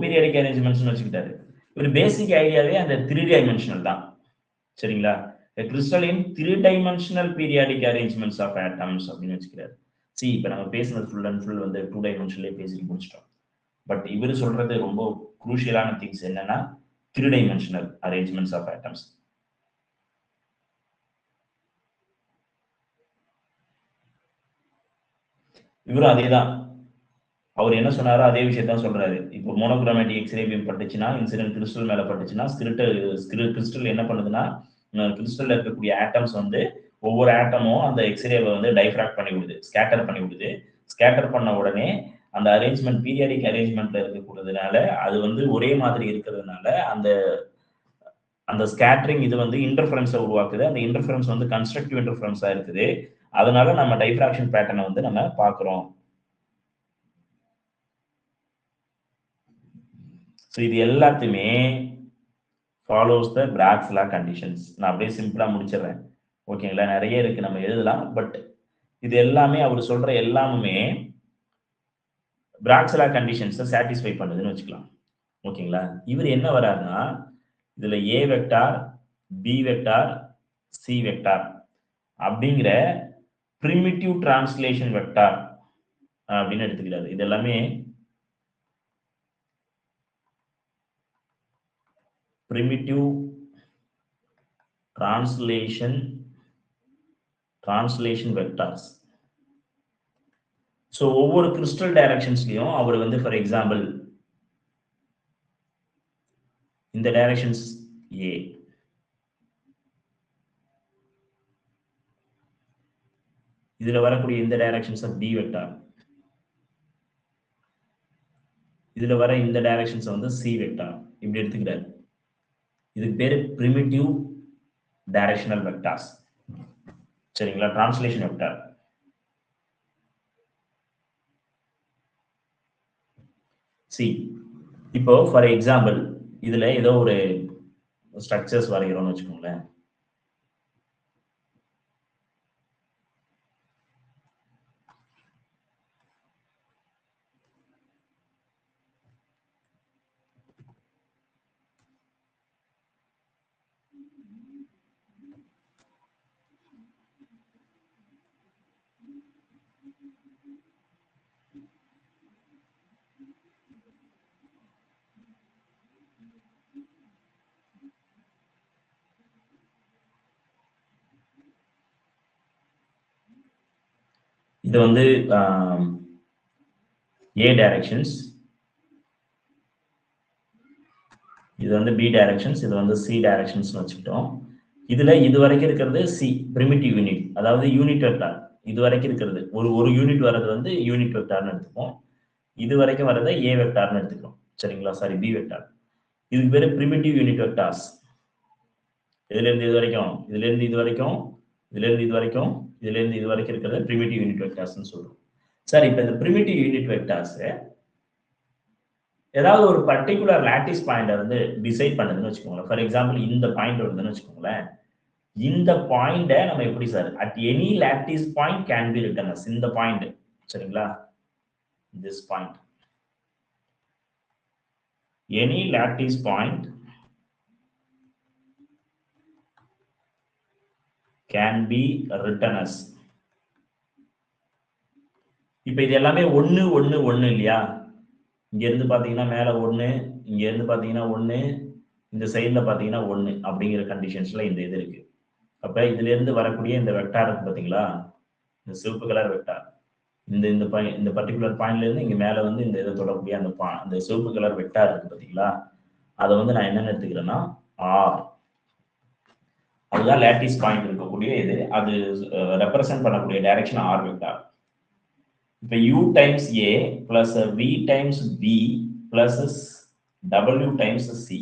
Periodic arrangements வச்சுக்கிட்டாரு. ஒரு பேசிக் ஐடியாவே அந்த 3 டைமென்ஷனல் தான். சரிங்களா? Crystal in 3 dimensional periodic arrangements of atoms அப்படின்னு வச்சுக்கிறாரு. இப்ப நம்ம பேசுனது ஃபுல் அண்ட் ஃபுல் வந்து 2 டைமென்ஷன்லயே பேசி முடிச்சிட்டோம். பட் இவரு சொல்றது ரொம்ப குரூஷியலான திங்ஸ் என்னன்னா 3 டைமென்ஷனல் அரேஞ்ச்மெண்ட்ஸ் ஆஃப் ஆட்டம்ஸ். இவரும் அதேதான். அவர் என்ன சொன்னாரோ அதே விஷயத்தான் சொல்றாரு. இப்போ மோனோக்ரோமேட்டிக் எக்ஸ்ரே பீம் பட்டுச்சுன்னா இன்சிடென்ட் கிறிஸ்டல் மேல பட்டுச்சுன்னா கிறிஸ்டல் என்ன பண்ணுதுன்னா கிறிஸ்டல்ல இருக்கக்கூடிய ஆட்டம்ஸ் வந்து ஒவ்வொரு ஆட்டமும் அந்த எக்ஸ்ரேவை வந்து டைஃப்ராக்ட் பண்ணி விடுது, ஸ்கேட்டர் பண்ணி விடுது. ஸ்கேட்டர் பண்ண உடனே அந்த அரேஞ்ச்மெண்ட் பீரியாடிக் அரேஞ்ச்மெண்ட்ல இருக்கக்கூடியதுனால அது வந்து ஒரே மாதிரி இருக்கிறதுனால அந்த அந்த ஸ்கேட்டரிங் இது வந்து இன்டர்ஃபரன்ஸை உருவாக்குது. அந்த இன்டர்ஃபரன்ஸ் வந்து கன்ஸ்ட்ரக்டிவ் இன்டர்ஃபரன்ஸா இருக்குது. அதனால நம்ம டைஃப்ராக்ஷன் பேட்டர்னை வந்து நம்ம பார்க்கிறோம். இது எல்லாத்தையுமே ஃபாலோஸ் த பிராக்ஸ் லா கண்டிஷன்ஸ். நான் அப்படியே சிம்பிளா முடிச்சிடுறேன். ஓகேங்களா? நிறைய இருக்கு, நம்ம எழுதலாம். பட் இது எல்லாமே அவர் சொல்ற எல்லாமே பிராக்ஸ் லா கண்டிஷன்ஸை சாட்டிஸ்ஃபை பண்ணுதுன்னு வச்சுக்கலாம். ஓகேங்களா? இவர் என்ன வராருன்னா இதுல A vector, B vector, C vector அப்படிங்கிற பிரிமிட்டிவ் டிரான்ஸ்லேஷன் வெக்டார் அப்படின்னு எடுத்துக்கிறாரு. இது எல்லாமே primitive translation vectors. So ஒவ்வொரு கிறிஸ்டல் டைரக்ஷன்ஸ்லயும் அவர் வந்து ஃபார் எக்ஸாம்பிள் இந்த டைரக்ஷன்ஸ் ஏ, இதுல வரக்கூடிய இந்த டைரக்ஷன்ஸ் பி வெக்டார், இதுல வர இந்த டைரக்ஷன்ஸ் வந்து சி வெக்டார் இப்படி எடுத்துக்கிறாரு. இதுக்கு பேரு பிரிமிட்டிவ் டைரக்ஷனல் வெக்டார்ஸ். சரிங்களா? Translation vector. சி இப்போ ஃபார் எக்ஸாம்பிள் இதுல ஏதோ ஒரு ஸ்ட்ரக்சர்ஸ் வரைகிறோம்னு வச்சுக்கோங்களேன். இது வந்து ஏ டைரக்ஷன்ஸ், இது வந்து பி டைரக்ஷன்ஸ், இது வந்து சி டைரக்ஷன்ஸ் வச்சுக்கிட்டோம். இதுல இது வரைக்கும் இருக்கிறது சி பிரிமிட்டிவ் யூனிட், அதாவது யூனிட் வெக்டார். இது வரைக்கும் இருக்கிறது ஒரு யூனிட் வர்றது வந்து யூனிட் வெக்டார்னு எடுத்துப்போம். இது வரைக்கும் வர்றதை ஏ வெக்டார்னு எடுத்துக்கிறோம். சரிங்களா? Sorry, B vector. இதுக்கு பேரு பிரிமிட்டிவ் யூனிட் வெக்டார்ஸ். இதுல இருந்து இது வரைக்கும், இதுல இருந்து இது வரைக்கும், இதுல இருந்து இது வரைக்கும், இதுல இருந்து இது வரைக்கும் இருக்கிறது பிரிமிட்டிவ் யூனிட் வெக்டார்ஸ்னு சொல்றோம். சரி, இப்ப இந்த பிரிமிட்டிவ் யூனிட் வெக்டார்ஸ் ஏதாவது ஒரு பர்டிகுலர் லாட்டிஸ் பாயிண்ட் வந்து டிசைட் பண்ணுதுன்னு வச்சுக்கோங்களேன். ஃபார் எக்ஸாம்பிள் இந்த பாயிண்ட் வருதுன்னு வச்சுக்கோங்களேன். இந்த பாயிண்ட நம்ம எப்படி sir at any lattice point can be written as இந்த பாயிண்ட். சரிங்களா? This point, any lattice point can be written as. இப்ப இது எல்லாமே 1 1 1 இல்லையா? இங்க இருந்து பாத்தீங்கன்னா மேல 1, இங்க இருந்து பாத்தீங்கன்னா 1, இந்த சைடுல பாத்தீங்கன்னா 1 அப்படிங்கிற கண்டிஷன்ஸ்ல இந்த இது இருக்கு. அப்ப இதுல இருந்து வரக்கூடிய இந்த வெக்டார் இருக்கு பாத்தீங்களா, இந்த சிவப்பு கலர் வெக்டார், இந்த பர்டிகுலர் பாயிண்ட்ல இருந்து இங்க மேல வந்து இந்த இதை தொடரக்கூடிய அந்த சிவப்பு கலர் வெக்டார் இருக்கு பாத்தீங்களா, அதை வந்து நான் என்னன்னு எடுத்துக்கிறேன்னா ஆர். அதுதான் லேட்டிஸ் பாயிண்ட் இருக்கக்கூடிய இது. அது ரெப்ரசென்ட் பண்ணக்கூடிய டைரக்ஷன் ஆர் வெக்டார். இப்ப u times a plus v times b plus w times c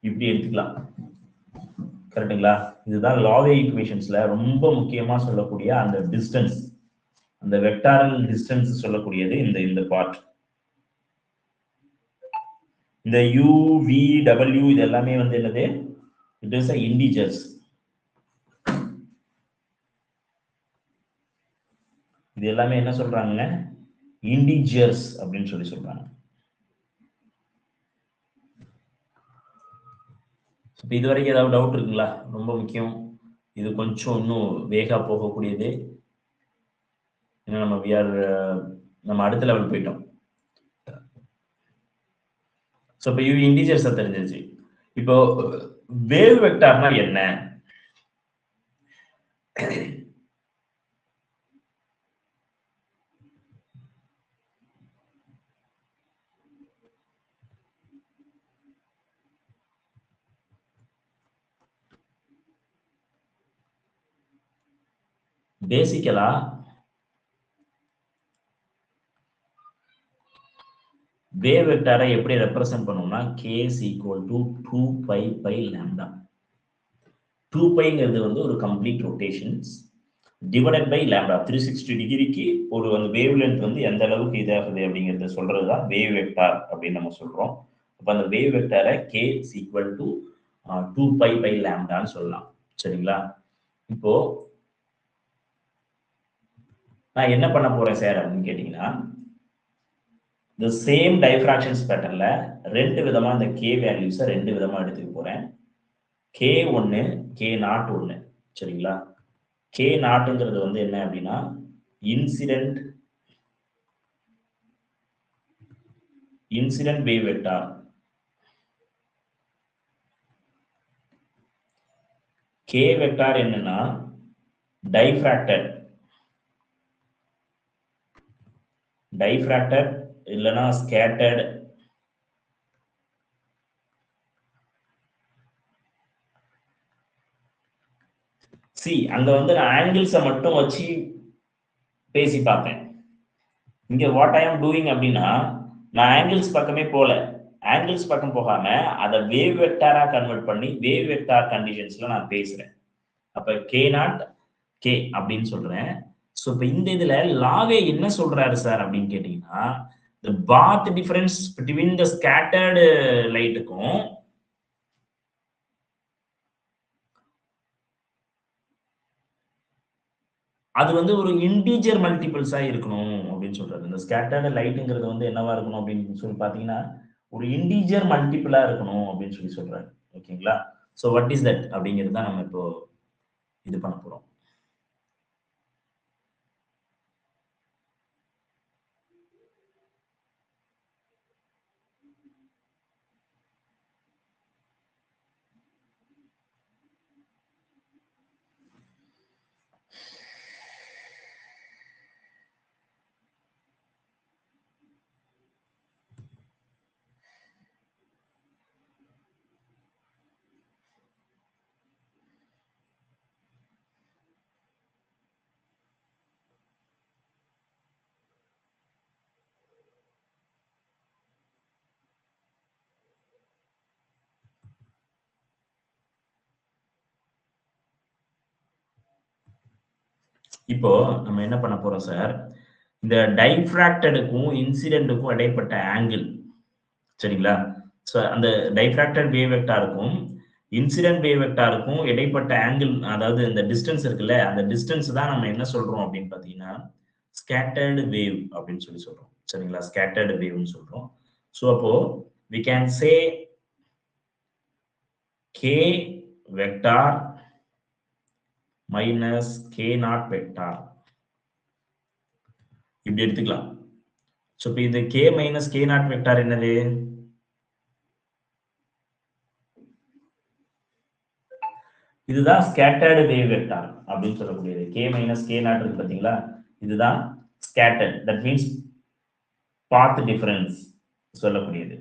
இப்படி எடுத்துக்கலாம். கரெக்டுங்களா? இதுதான் லாவே ஈக்குவேஷன்ஸ்ல ரொம்ப முக்கியமா சொல்லக்கூடிய அந்த டிஸ்டன்ஸ், அந்த வெக்டாரல் டிஸ்டன்ஸ் சொல்லக்கூடியது இந்த பார்ட். இந்த u v w இது எல்லாமே வந்து என்னது? It is integers. இது எல்லாமே என்ன சொல்றாங்க? இன்டிஜர்ஸ் அப்படின்னு சொல்றாங்க. இது வரைக்கும் ஏதாவது டவுட் இருக்குங்களா? ரொம்ப முக்கியம். இது கொஞ்சம் இன்னும் வேகா போகக்கூடியது. ஏன்னா நம்ம அடுத்த லெவல் போயிட்டோம். ஸோ இப்போ இன்டிஜர்ஸ் தெரிஞ்சிருச்சு. இப்போ வேவ் வெக்டார்னா என்ன? பேசிக்கலா வேவ் வெக்டாரை எப்படி ரெப்ரசென்ட் பண்ணுவோம்னா k is equal to 2 pi by lambda. 2 பைங்கிறது வந்து ஒரு complete rotations divided by lambda. 360 டிகிரிக்கு ஒரு அந்த வேவ் லென்த் வந்து எந்த அளவுக்கு இதாகுது அப்படிங்கிறத சொல்றதுதான் வேவ் வெக்டார் அப்படின்னு நம்ம சொல்றோம். அப்ப அந்த வேவ் வெக்டாரை k is equal to 2 pi by lambdaன்னு சொல்லலாம். சரிங்களா? இப்போ நான் என்ன பண்ண போறேன் சார் அப்படின்னு கேட்டீங்கன்னா, இந்த சேம் டைஃப்ராக்ஷன்ஸ் பேட்டர்ன்ல ரெண்டு விதமா இந்த k வேல்யூஸை ரெண்டு விதமா எடுத்துக்க போறேன். k1 k0 சரிங்களா? k0ங்கிறது வந்து என்ன அப்படின்னா incident wave vector. k vector என்னன்னா டைஃப்ராக்டட் இல்லனா ஸ்கேட்டர்ட் அங்க வந்து நான் ஆங்கிள்ஸை மட்டும் வச்சு பேசி பார்த்தேன். இங்க வாட் ஐ ஆம் டூயிங் அப்படின்னா, நான் ஆங்கிள்ஸ் பக்கமே போல. ஆங்கிள்ஸ் பக்கம் போகாம அதை வேவ் வெக்டாரா கன்வெர்ட் பண்ணி வேவ் வெக்டார் கண்டிஷன்ஸ்ல நான் பேசுறேன். அப்ப கே நாட் கே அப்படின்னு சொல்றேன். ஸோ இப்போ இந்த இதுல லாவே என்ன சொல்றாரு சார் அப்படின்னு கேட்டீங்கன்னா, the path difference between the scattered லைட்டுக்கும் அது வந்து ஒரு இன்டீஜர் மல்டிபிள்ஸா இருக்கணும் அப்படின்னு சொல்றாரு. இந்த ஸ்கேட்டர்டு லைட்டுங்கிறது வந்து என்னவா இருக்கணும் அப்படின்னு சொல்லி பார்த்தீங்கன்னா, ஒரு இன்டீஜர் மல்டிபிளா இருக்கணும் அப்படின்னு சொல்லி சொல்றாரு. ஓகேங்களா? ஸோ வாட் இஸ் தட் அப்படிங்கிறது தான் நம்ம இப்போ இது பண்ண போறோம். இப்போ நம்ம என்ன பண்ண போறோம் சார், இந்த டைஃப்ராக்டடுக்கும் இன்சிடென்ட்டுக்கும் இடைப்பட்ட ஆங்கிள் சரிங்களா? ஸோ அந்த டைஃப்ராக்டட் வேவ் வெக்டாருக்கும் இன்சிடென்ட் வேவ் வெக்டாருக்கும் இடைப்பட்ட ஆங்கிள், அதாவது இந்த டிஸ்டன்ஸ் இருக்குல்ல, அந்த டிஸ்டன்ஸ் தான் நம்ம என்ன சொல்றோம் அப்படின்னு பார்த்தீங்கன்னா, ஸ்கேட்டர்டு வேவ் அப்படின்னு சொல்லி சொல்றோம். சரிங்களா? ஸ்கேட்டர்டு வேவ்னு சொல்றோம். ஸோ அப்போ we can say k vector minus k not vector இப்படி எடுத்துக்கலாம். ஸோ இப்போ இது k minus k not vector என்னது? இதுதான் ஸ்கேட்டர்டு வேவ் வெக்டார் அப்படின்னு சொல்லக்கூடியது. k மைனஸ் k நாட் இருக்கு பார்த்தீங்களா? இதுதான் scattered. That means path difference சொல்லக்கூடியது.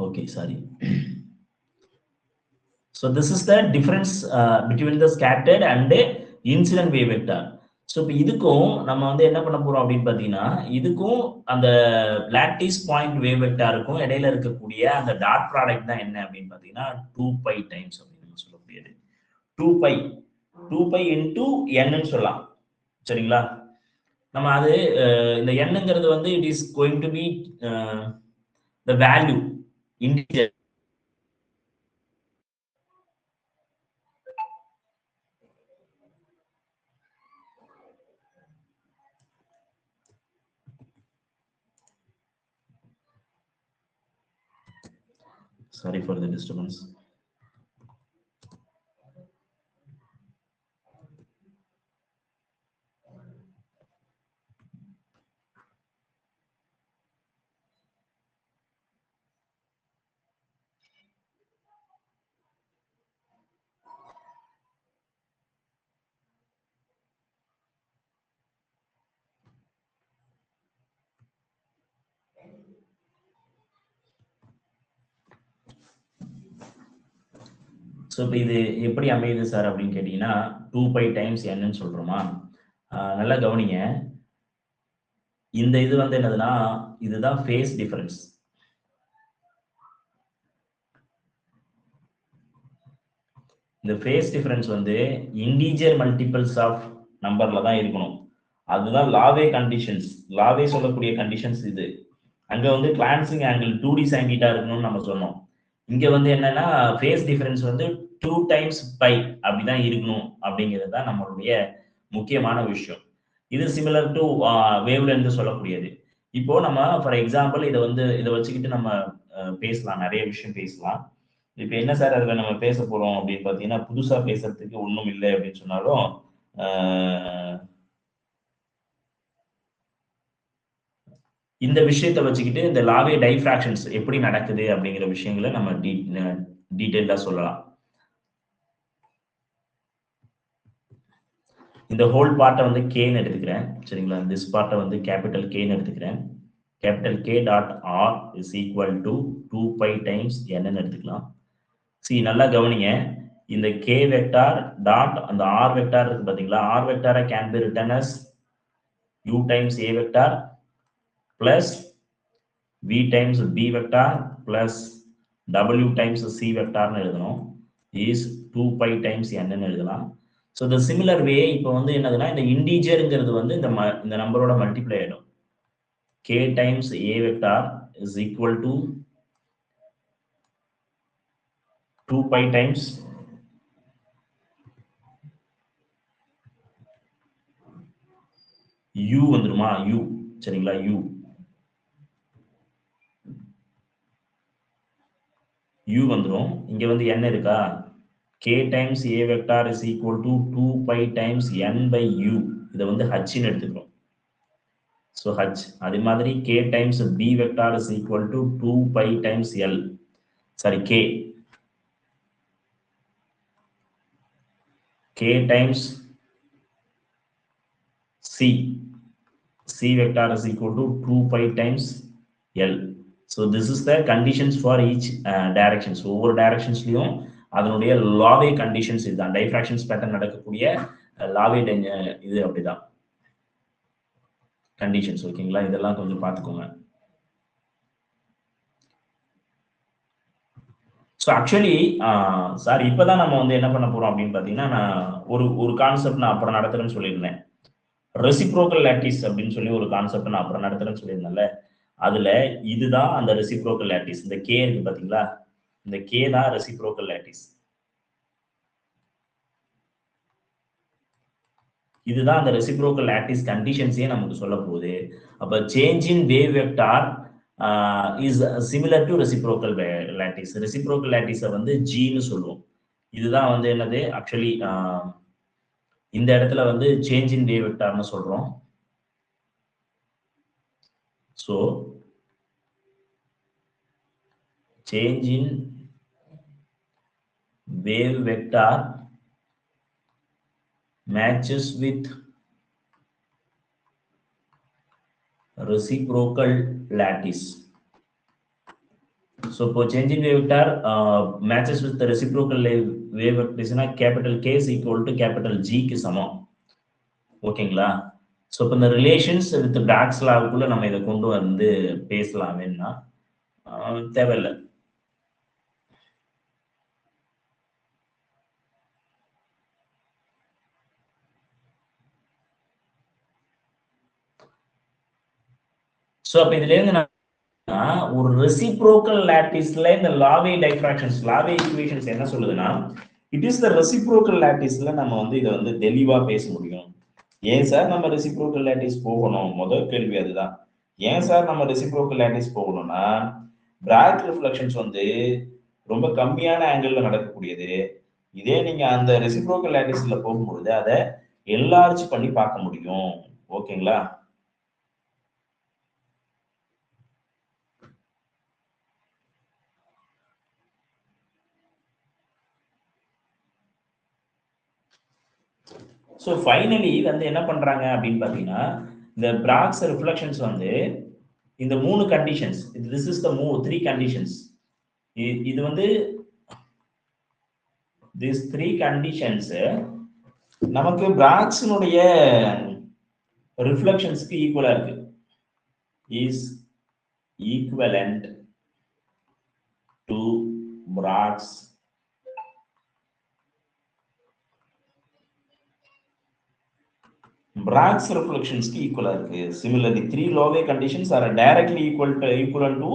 Okay, sorry. So this is the difference between the scattered and the incident wave vector. So இப்போ இதுக்கும் நம்ம வந்து என்ன பண்ண போறோம் அப்படின்னு பார்த்தீங்கன்னா, இதுக்கும் அந்த லாட்டிஸ் பாயிண்ட் வேவ் வெக்டாருக்கும் இடையில இருக்கக்கூடிய அந்த டாட் ப்ராடக்ட் தான் என்ன அப்படின்னு பார்த்தீங்கன்னா 2π டைம்ஸ் அப்படின்னு நம்ம சொல்லக்கூடியது. 2π இன்டூ என்னன்னு சொல்லலாம். சரிங்களா? நம்ம அது இந்த என்னங்கிறது வந்து it is going to be the value integer. Sorry for the disturbance. So இப்போ இது எப்படி அமையுது சார் அப்படின்னு கேட்டீங்கன்னா 2π டைம்ஸ் என்னன்னு சொல்றோமா? நல்லா கவனிங்க. இந்த இது வந்து என்னதுன்னா இதுதான் ஃபேஸ் டிஃபரன்ஸ். இந்த ஃபேஸ் டிஃபரன்ஸ் வந்து இன்டீஜர் மல்டிபிள்ஸ் ஆஃப் நம்பர்ல தான் இருக்கணும். அதுதான் லாவே கண்டிஷன்ஸ். லாவே சொல்லக்கூடிய கண்டிஷன்ஸ் இது. அங்க வந்து கிளான்சிங் ஆங்கிள் 2D sin θ இருக்கணும்னு நம்ம சொன்னோம். இங்க வந்து என்னன்னா ஃபேஸ் டிஃபரன்ஸ் வந்து 2 டைம்ஸ் பை அப்படிதான் இருக்கணும் அப்படிங்கிறது தான் நம்மளுடைய முக்கியமான விஷயம். இது சிமிலர் டு வேவ் லென்த் சொல்லக்கூடியது. இப்போ நம்ம ஃபார் எக்ஸாம்பிள் இதை வச்சுக்கிட்டு நம்ம பேசலாம், நிறைய விஷயம் பேசலாம். இப்ப என்ன சார் அதுல நம்ம பேச போறோம் அப்படின்னு பாத்தீங்கன்னா, புதுசா பேசுறதுக்கு ஒண்ணும் இல்லை அப்படின்னு சொன்னாலும் இந்த விஷயத்தை வச்சுக்கிட்டு இந்த லாவே டைஃப்ராக்ஷன்ஸ் எப்படி நடக்குது அப்படிங்கிற விஷயங்களை நம்ம டீட்டெயிலா சொல்லலாம். இந்த ஹோல் பார்ட்டை வந்து கேன்னு எடுத்துக்கிறேன், சரிங்களா? திஸ் பார்ட்டை வந்து கேபிட்டல் கேன்னு எடுத்துக்கிறேன். Capital K dot R is equal to 2 pi times என்னன்னு எடுத்துக்கலாம். சி நல்லா கவனிங்க, இந்த கே வெக்டார் டாட் அந்த ஆர் வெக்டார் இருக்கு பாத்தீங்களா? ஆர் வெக்டாரை can be written as u times a vector plus v times b vector plus w times c வெக்டார்னு எழுதணும். இஸ் 2 பை டைம்ஸ் என்னன்னு எழுதலாம். ஸோ த சிமிலர் வே இப்போ வந்து என்னதுன்னா இந்த இன்டீஜருங்கிறது வந்து இந்த நம்பரோட மல்டிப்ளை ஆயிடும். k times a vector is equal to 2 pi times u வந்துருமா? u, சரிங்களா? u வந்துரும். இங்க வந்து n இருக்கா? k times a vector is equal to 2 pi times n by u. இதை வந்து h ன்னு எடுத்துக்கிறோம். So h. அதே மாதிரி k times b vector is equal to 2 pi times l. Sorry, k times c vector is equal to 2 pi times l. So this is the conditions for each directions. ஒவ்வொரு directionsலயும் அதனுடைய லாவே கண்டிஷன்ஸ் இதுதான். டைஃப்ராக்ஷன்ஸ் பேட்டர்ன் நடக்கக்கூடிய லாவே இது அப்படிதான் கண்டிஷன்ஸ். ஓகேங்களா? இதெல்லாம் கொஞ்சம் பார்த்துக்கோங்க. ஸோ ஆக்சுவலி சார் இப்போதான் நம்ம வந்து என்ன பண்ண போறோம் அப்படின்னு பார்த்தீங்கன்னா, நான் ஒரு கான்செப்ட் நான் அப்புறம் நடத்துறேன்னு சொல்லியிருந்தேன். ரெசிப்ரோக்கல் லாட்டிஸ் அப்படின்னு சொல்லி ஒரு கான்செப்ட் நான் அப்புறம் நடத்துறேன்னு சொல்லியிருந்தேன்ல, அதுல இதுதான் அந்த ரெசிப்ரோக்கல் லாட்டிஸ். இந்த கே இருக்கு பாத்தீங்களா? இந்த கே தான் ரெசிப்ரோக்கல் லாட்டிஸ். இதுதான் அந்த ரெசிப்ரோக்கல் லாட்டிஸ் கண்டிஷன்ஸே நமக்கு சொல்ல போகுது. அப்ப change in wave vector is similar to reciprocal lattice. Reciprocal லாட்டிஸை வந்து ஜின்னு சொல்லுவோம். இதுதான் வந்து என்னது ஆக்சுவலி இந்த இடத்துல வந்து சேஞ்ச் இன் வேவ் வெக்டார்னு சொல்றோம். So change in wave vector matches with reciprocal lattice. So for change in wave vector matches with the reciprocal wave vector, capital K is equal to capital G க்கு சமம். ஓகேங்களா? ஸோ இப்போ இந்த ரிலேஷன்ஸ் வித் பிராக்ஸ் லாவுக்குள்ள நம்ம இதை கொண்டு வந்து பேசலாம் வேணும்னா தேவையில்லை. ஸோ அப்போ இதுல இருந்து ஒரு ரெசிப்ரோக்கல் லாட்டிஸ்ல இந்த லாவே டைஃப்ராக்ஷன்ஸ் லாவே ஈக்குவேஷன்ஸ் என்ன சொல்லுதுன்னா, இட் இஸ் த ரெசிப்ரோக்கல் லாட்டிஸ்ல நம்ம வந்து இதை வந்து தெளிவா பேச முடியும். ஏன் சார் நம்ம ரெசிப்ரோக்கல் லாட்டிஸ் போகணும்? முதல் கேள்வி அதுதான். ஏன் சார் நம்ம ரெசிப்ரோக்கல் லாட்டிஸ் போகணும்னா, பிராக் ரிஃப்ளெக்ஷன்ஸ் வந்து ரொம்ப கம்மியான ஆங்கிள் நடக்கக்கூடியது. இதே நீங்க அந்த ரெசிப்ரோக்கல் லாட்டிஸ்ல போகும்பொழுது அதை என்லார்ஜ் பண்ணி பார்க்க முடியும். ஓகேங்களா? ஸோ ஃபைனலி வந்து என்ன பண்றாங்க அப்படின்னு பாத்தீங்கன்னா, இந்த பிராக்ஸ் ரிஃப்ளெக்ஷன்ஸ் வந்து இந்த 3 conditions, this is the 3 conditions. இது வந்து திஸ் 3 கண்டிஷன்ஸ் நமக்கு பிராக்ஸினுடைய ரிஃப்ளெக்ஷன்ஸ்க்கு ஈக்குவலா இருக்கு. is equivalent to Bragg's reflections க்கு ஈக்குவலா இருக்கு. Similarly, 3 Laue conditions are directly equivalent to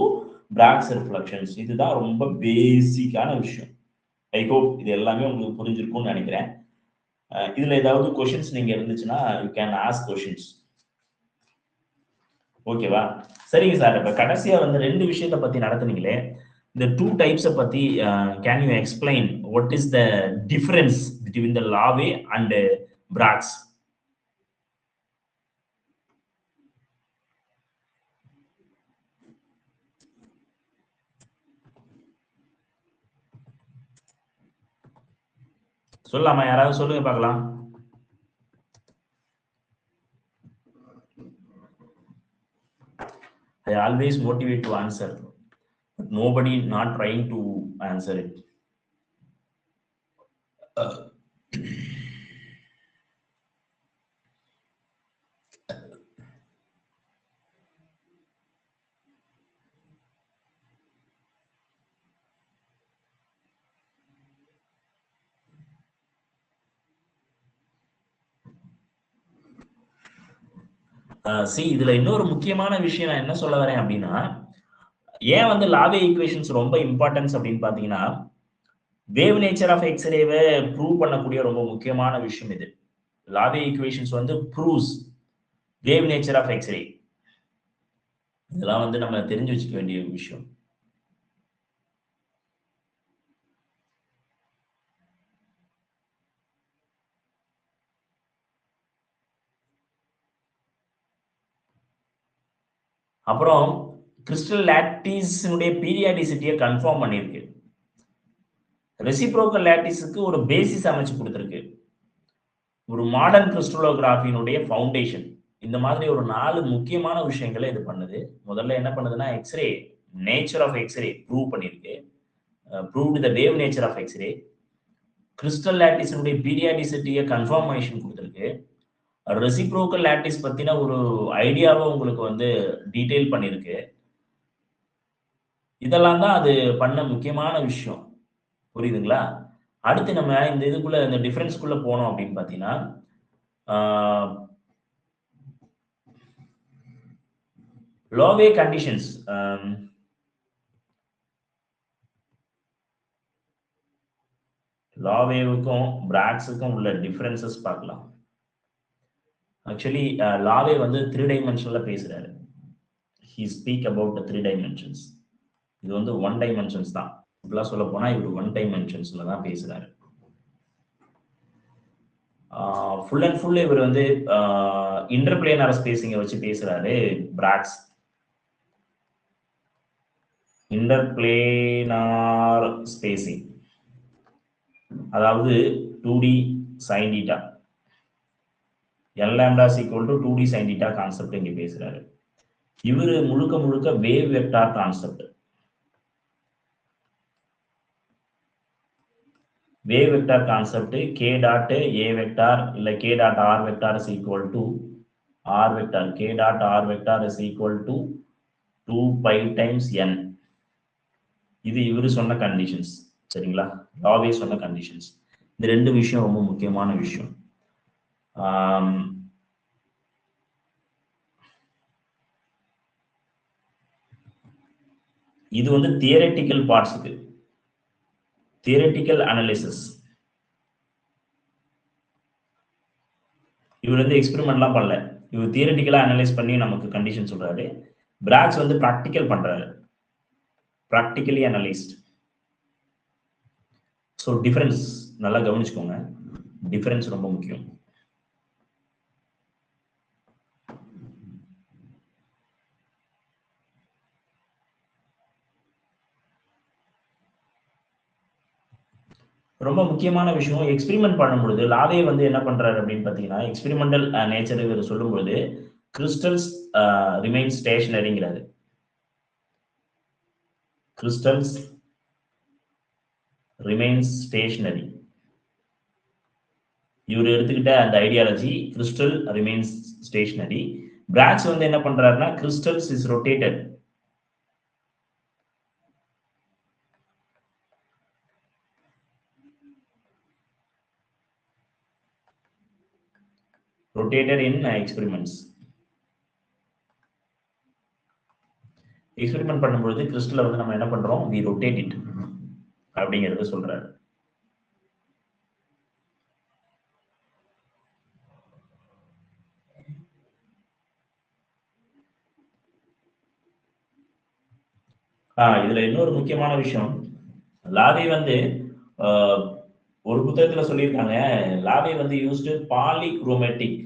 Bragg's reflections. இதுதான் ரொம்ப பேசிக்கான விஷயம். ஐ ஹோப் இது எல்லாமே உங்களுக்கு புரிஞ்சிருக்கும்னு நினைக்கிறேன். இதுல ஏதாவது கொஸ்டின்ஸ் நீங்க இருந்துச்சுன்னா யூ கேன் ஆஸ்க் கொஸ்டின்ஸ். ஓகேவா? சரிங்க சார். இப்ப கடைசியா வந்து 2 விஷயத்தை பத்தி நடத்துனீங்களே, இந்த 2 டைப்ஸை பத்தி can you explain what is the difference between the லாவே அண்ட் பிராக்ஸ்? சொல்லலாமா? யாராவது சொல்லுங்க பார்க்கலாம். I always motivate to answer, but nobody not trying to answer it. இதுல இன்னொரு முக்கியமான விஷயம் நான் என்ன சொல்ல வரேன் அப்படின்னா, ஏன் வந்து லாவே ஈக்குவேஷன்ஸ் ரொம்ப இம்பார்ட்டன்ஸ் அப்படின்னு பாத்தீங்கன்னா, வேவ் நேச்சர் ஆஃப் எக்ஸ்ரேவை ப்ரூவ் பண்ணக்கூடிய ரொம்ப முக்கியமான விஷயம் இது. லாவே ஈக்குவேஷன்ஸ் வந்து proves wave nature of X-ray. இதெல்லாம் வந்து நம்ம தெரிஞ்சு வச்சுக்க வேண்டிய விஷயம். அப்புறம் கிறிஸ்டல் லாட்டிஸினுடைய பீரியாடிசிட்டியை கன்ஃபார்ம் பண்ணியிருக்கு. ரெசிப்ரோக்கல் லாட்டிஸுக்கு ஒரு பேசிஸ் அமைச்சு கொடுத்துருக்கு. ஒரு மாடர்ன் கிறிஸ்டலோகிராஃபியினுடைய ஃபவுண்டேஷன். இந்த மாதிரி ஒரு 4 முக்கியமான விஷயங்களை இது பண்ணுது. முதல்ல என்ன பண்ணுதுன்னா, X-ray nature of X-ray prove பண்ணியிருக்கு. Proved the wave nature of X-ray. Crystal லாட்டிஸினுடைய பீரியாடிசிட்டியை கன்ஃபர்மேஷன் கொடுத்துருக்கு. ரெசிப்ரோக்கல் லாட்டிஸ் பத்தின ஒரு ஐடியாவை உங்களுக்கு வந்து டீடைல் பண்ணிருக்கு. இதெல்லாம் தான் அது பண்ண முக்கியமான விஷயம். புரியுதுங்களா? அடுத்து நம்ம இந்த இதுக்குள்ள இந்த டிஃபரன்ஸ்க்குள்ள போனோம் அப்படின்னு பாத்தீங்கன்னா, லோவே கண்டிஷன்ஸ் லாவேவுக்கும் பிராக்ஸுக்கும் உள்ள டிஃபரன்சஸ் பார்க்கலாம். ஆக்சுவலி லாவே வந்து 3 டைமென்ஷன்ல பேசுறாரு. He speak about 3 dimensions. இது வந்து 1 டைமென்ஷன்ஸ் தான். இப்படிலாம் சொல்ல போனா இவர் 1 டைமென்ஷன்ஸ்ல தான் பேசுறாரு. ஃபுல் அண்ட் ஃபுல் இவர் வந்து இன்டர்பிளேனார் ஸ்பேசிங்கை வச்சு பேசுறாரு பிராக்ஸ். இன்டர்பிளேனார் ஸ்பேசிங், அதாவது 2D sin theta, n lambda is equal to 2D sin theta concept இங்க பேசுறாரு. இவரு முழுக்க முழுக்க wave vector concept. Wave vector concept k dot a vector இல்ல k dot r vector is equal to r vector, k dot r vector is equal to 2 pi times n. இது இவரு சொன்ன கண்டிஷன்ஸ். சரிங்களா? லாவே சொன்ன கண்டிஷன்ஸ். இந்த 2 விஷயம் ரொம்ப முக்கியமான விஷயம். இது வந்து தியரட்டிக்கல் பார்ட்ஸுக்கு, தியரட்டிக்கல் அனாலிசிஸ். இவர் வந்து எக்ஸ்பெரிமெண்ட்லாம் பண்ணல. இவர் தியரட்டிக்கலா அனலைஸ் பண்ணி நமக்கு கண்டிஷன் சொல்றாரு. பிராக்ஸ் வந்து பிராக்டிக்கல் பண்றாரு, பிராக்டிக்கலி அனலைஸ்ட். ஸோ டிஃபரன்ஸ் நல்லா கவனிச்சுக்கோங்க. டிஃபரன்ஸ் ரொம்ப முக்கியம். ரொம்ப முக்கியமான விஷயம், எக்ஸ்பெரிமெண்ட் பண்ணும்பொழுது லாவே வந்து என்ன பண்றாரு அப்படின்னு பாத்தீங்கன்னா, எக்ஸ்பெரிமெண்டல் நேச்சர் இவர் சொல்லும்போது கிறிஸ்டல்ஸ் ரிமைன் ஸ்டேஷனரிங்கிறாரு. Crystals remains stationary. இவர் எடுத்துக்கிட்ட அந்த ideology crystal remains stationary. Bragg's வந்து என்ன பண்றாருன்னா crystals is rotated. rotated in experiments. Experiment பண்ணும்போது கிறிஸ்டலை வந்து நம்ம என்ன பண்றோம், we rotate it அப்படிங்கறத சொல்றாரு. இதுல இன்னொரு முக்கியமான விஷயம், லாவே வந்து ஒரு புத்தகத்துல சொல்லியிருக்காங்க, லாவே வந்து யூஸ்டு பாலிக்ரோமேட்டிக்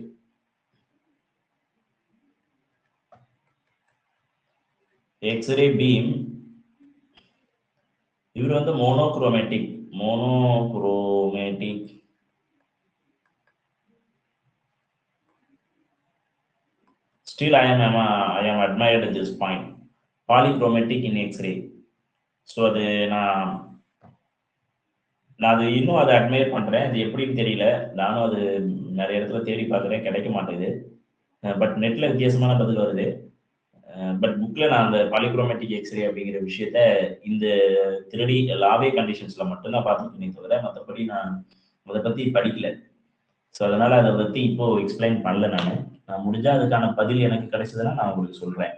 எக்ஸ்ரே பீம். இவர் வந்து monochromatic still I am admired at this point. Polychromatic in X-ray. So அது நான் அது இன்னும் அதை அட்மையர் பண்றேன். அது எப்படின்னு தெரியல, நானும் அது நிறைய இடத்துல தேடி பார்க்குறேன், கிடைக்க மாட்டேங்குது. பட் நெட்ல வித்தியாசமான பதில் வருது. பட் புக்ல நான் அந்த பாலிக்ரோமேட்டிக் எக்ஸ்ரே அப்படிங்கிற விஷயத்த இந்த திருடி லாவே கண்டிஷன்ஸ்ல மட்டும்தான் பார்த்துருக்கேனே தவிர மற்றபடி நான் அதை பத்தி படிக்கல. ஸோ அதனால அதை பத்தி இப்போ எக்ஸ்பிளைன் பண்ணல. நான் முடிஞ்சா அதுக்கான பதில் எனக்கு கிடைச்சதுன்னா நான் உங்களுக்கு சொல்றேன்.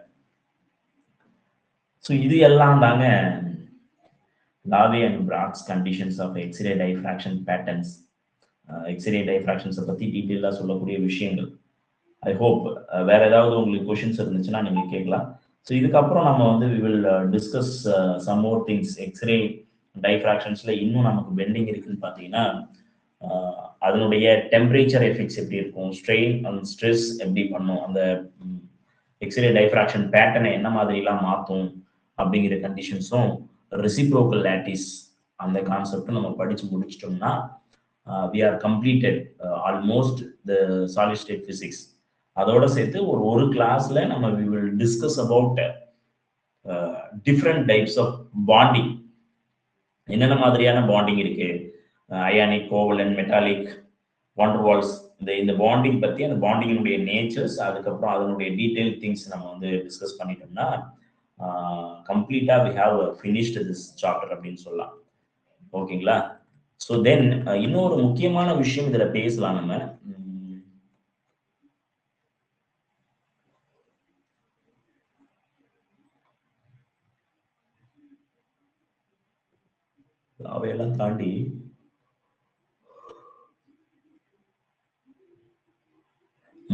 ஸோ இது எல்லாம் தாங்க Laue and Bragg's conditions of X-ray diffraction patterns. X-ray டைஃப்ராக்ஷன்ஸை பத்தி டீட்டெயிலாக சொல்லக்கூடிய விஷயங்கள். ஐ ஹோப் வேற ஏதாவது உங்களுக்கு கொஷின்ஸ் இருந்துச்சுன்னா நீங்க கேட்கலாம். ஸோ இதுக்கப்புறம் நம்ம வந்து we will discuss some more things. X-ray டைஃப்ராக்ஷன்ஸ்ல இன்னும் நமக்கு பெண்டிங் இருக்குன்னு பார்த்தீங்கன்னா, அதனுடைய டெம்பரேச்சர் எஃபெக்ட்ஸ் எப்படி இருக்கும், ஸ்ட்ரெயின் அண்ட் ஸ்ட்ரெஸ் எப்படி பண்ணும், அந்த எக்ஸ்ரே டைஃப்ராக்ஷன் பேட்டர்னை என்ன மாதிரிலாம் மாற்றும் அப்படிங்கிற கண்டிஷன்ஸும், ரெசிப்ரோக்கல் லாட்டிஸ் அந்த கான்செப்டும் நம்ம படிச்சு முடிச்சிட்டோம்னா we are completed almost the solid state physics. அதோட சேர்த்து ஒரு கிளாஸ்ல நம்ம we will discuss about different types of bonding. என்னென்ன மாதிரியான பாண்டிங் இருக்கு, அயானிக், கோவலன்ட், மெட்டாலிக், வாண்டர்வால்ஸ், இந்த பாண்டிங் பத்தி, அந்த பாண்டிங்கினுடைய நேச்சர்ஸ், அதுக்கப்புறம் அதனுடைய டீடைல் திங்ஸ் நம்ம வந்து டிஸ்கஸ் பண்ணிட்டோம்னா கம்ப்ளீட்டா we have finished this chapter அப்படின்னு சொல்லலாம். ஓகேங்களா? ஸோ தென் இன்னொரு முக்கியமான விஷயம் இதுல பேசலாம். நம்ம அவையெல்லாம் தாண்டி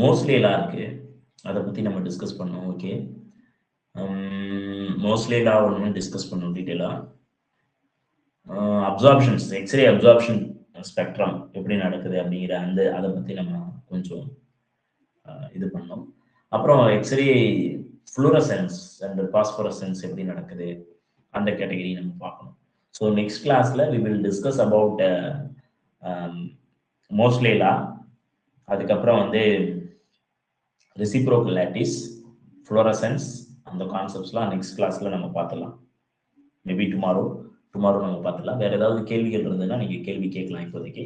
மோஸ்ட்லேலாம் இருக்கு, அதை பத்தி நம்ம டிஸ்கஸ் பண்ணோம். ஓகே, மோஸ்ட்லேலாம் ஒன்று டிஸ்கஸ் பண்ணோம் டீட்டெயிலா. அப்சார்ப்ஷன்ஸ், எக்ஸ்ரே அப்சார்ப்ஷன் ஸ்பெக்ட்ரம் எப்படி நடக்குது அப்படிங்கிற அதை பத்தி நம்ம கொஞ்சம் இது பண்ணோம். அப்புறம் எக்ஸ்ரே ஃப்ளூரசன்ஸ் அண்ட் பாஸ்பரசன்ஸ் எப்படி நடக்குது அந்த கேட்டகரி நம்ம பார்க்கணும். ஸோ நெக்ஸ்ட் கிளாஸ்ல we will discuss about மோஸ்ட்லேலா, அதுக்கப்புறம் வந்து ரெசிப்ரோக்கல் லாட்டிஸ், ஃப்ளோரசன்ஸ், அந்த கான்செப்ட்ஸ்லாம் நெக்ஸ்ட் கிளாஸ்ல நம்ம பார்த்துலாம். மேபி டுமாரோ நம்ம பார்த்துலாம். வேற ஏதாவது கேள்விகள் இருந்ததுன்னா நீங்க கேள்வி கேட்கலாம் இப்போதைக்கு.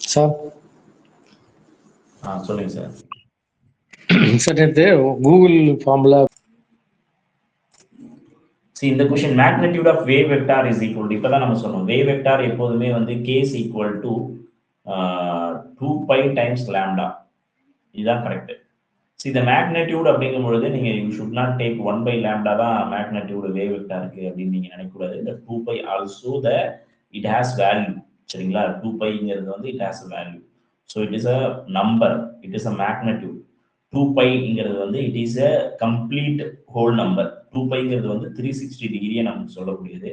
சார் சொல்லுங்க சார். சார் நேற்று கூகுள் ஃபார்ம்ல இந்த question magnitude of wave vector is equal to, இப்பதான் நம்ம சொன்னோம், வேவ் வெக்டார் எப்போதுமே வந்து k is equal to 2π times lambda. இதுதான் கரெக்ட். இந்த மேக்னிடியூட் அப்படிங்கும் பொழுது நீங்க யூ ஷுட் நாட் டேக் 1/λ தான் மேக்னிடியூட் வேவ் வெக்டாருக்கு அப்படின்னு நீங்க நினைக்கக்கூடாது. இந்த 2π ஆல்சோ இட் ஹேஸ் வேல்யூ. சரிங்களா? 2πங்கிறது வந்து it has value. So it is a number, it is a magnitude. 2πங்கிறது வந்து it is a complete whole number. 2πங்கிறது வந்து 360 டிகிரியை நமக்கு சொல்லக்கூடியது.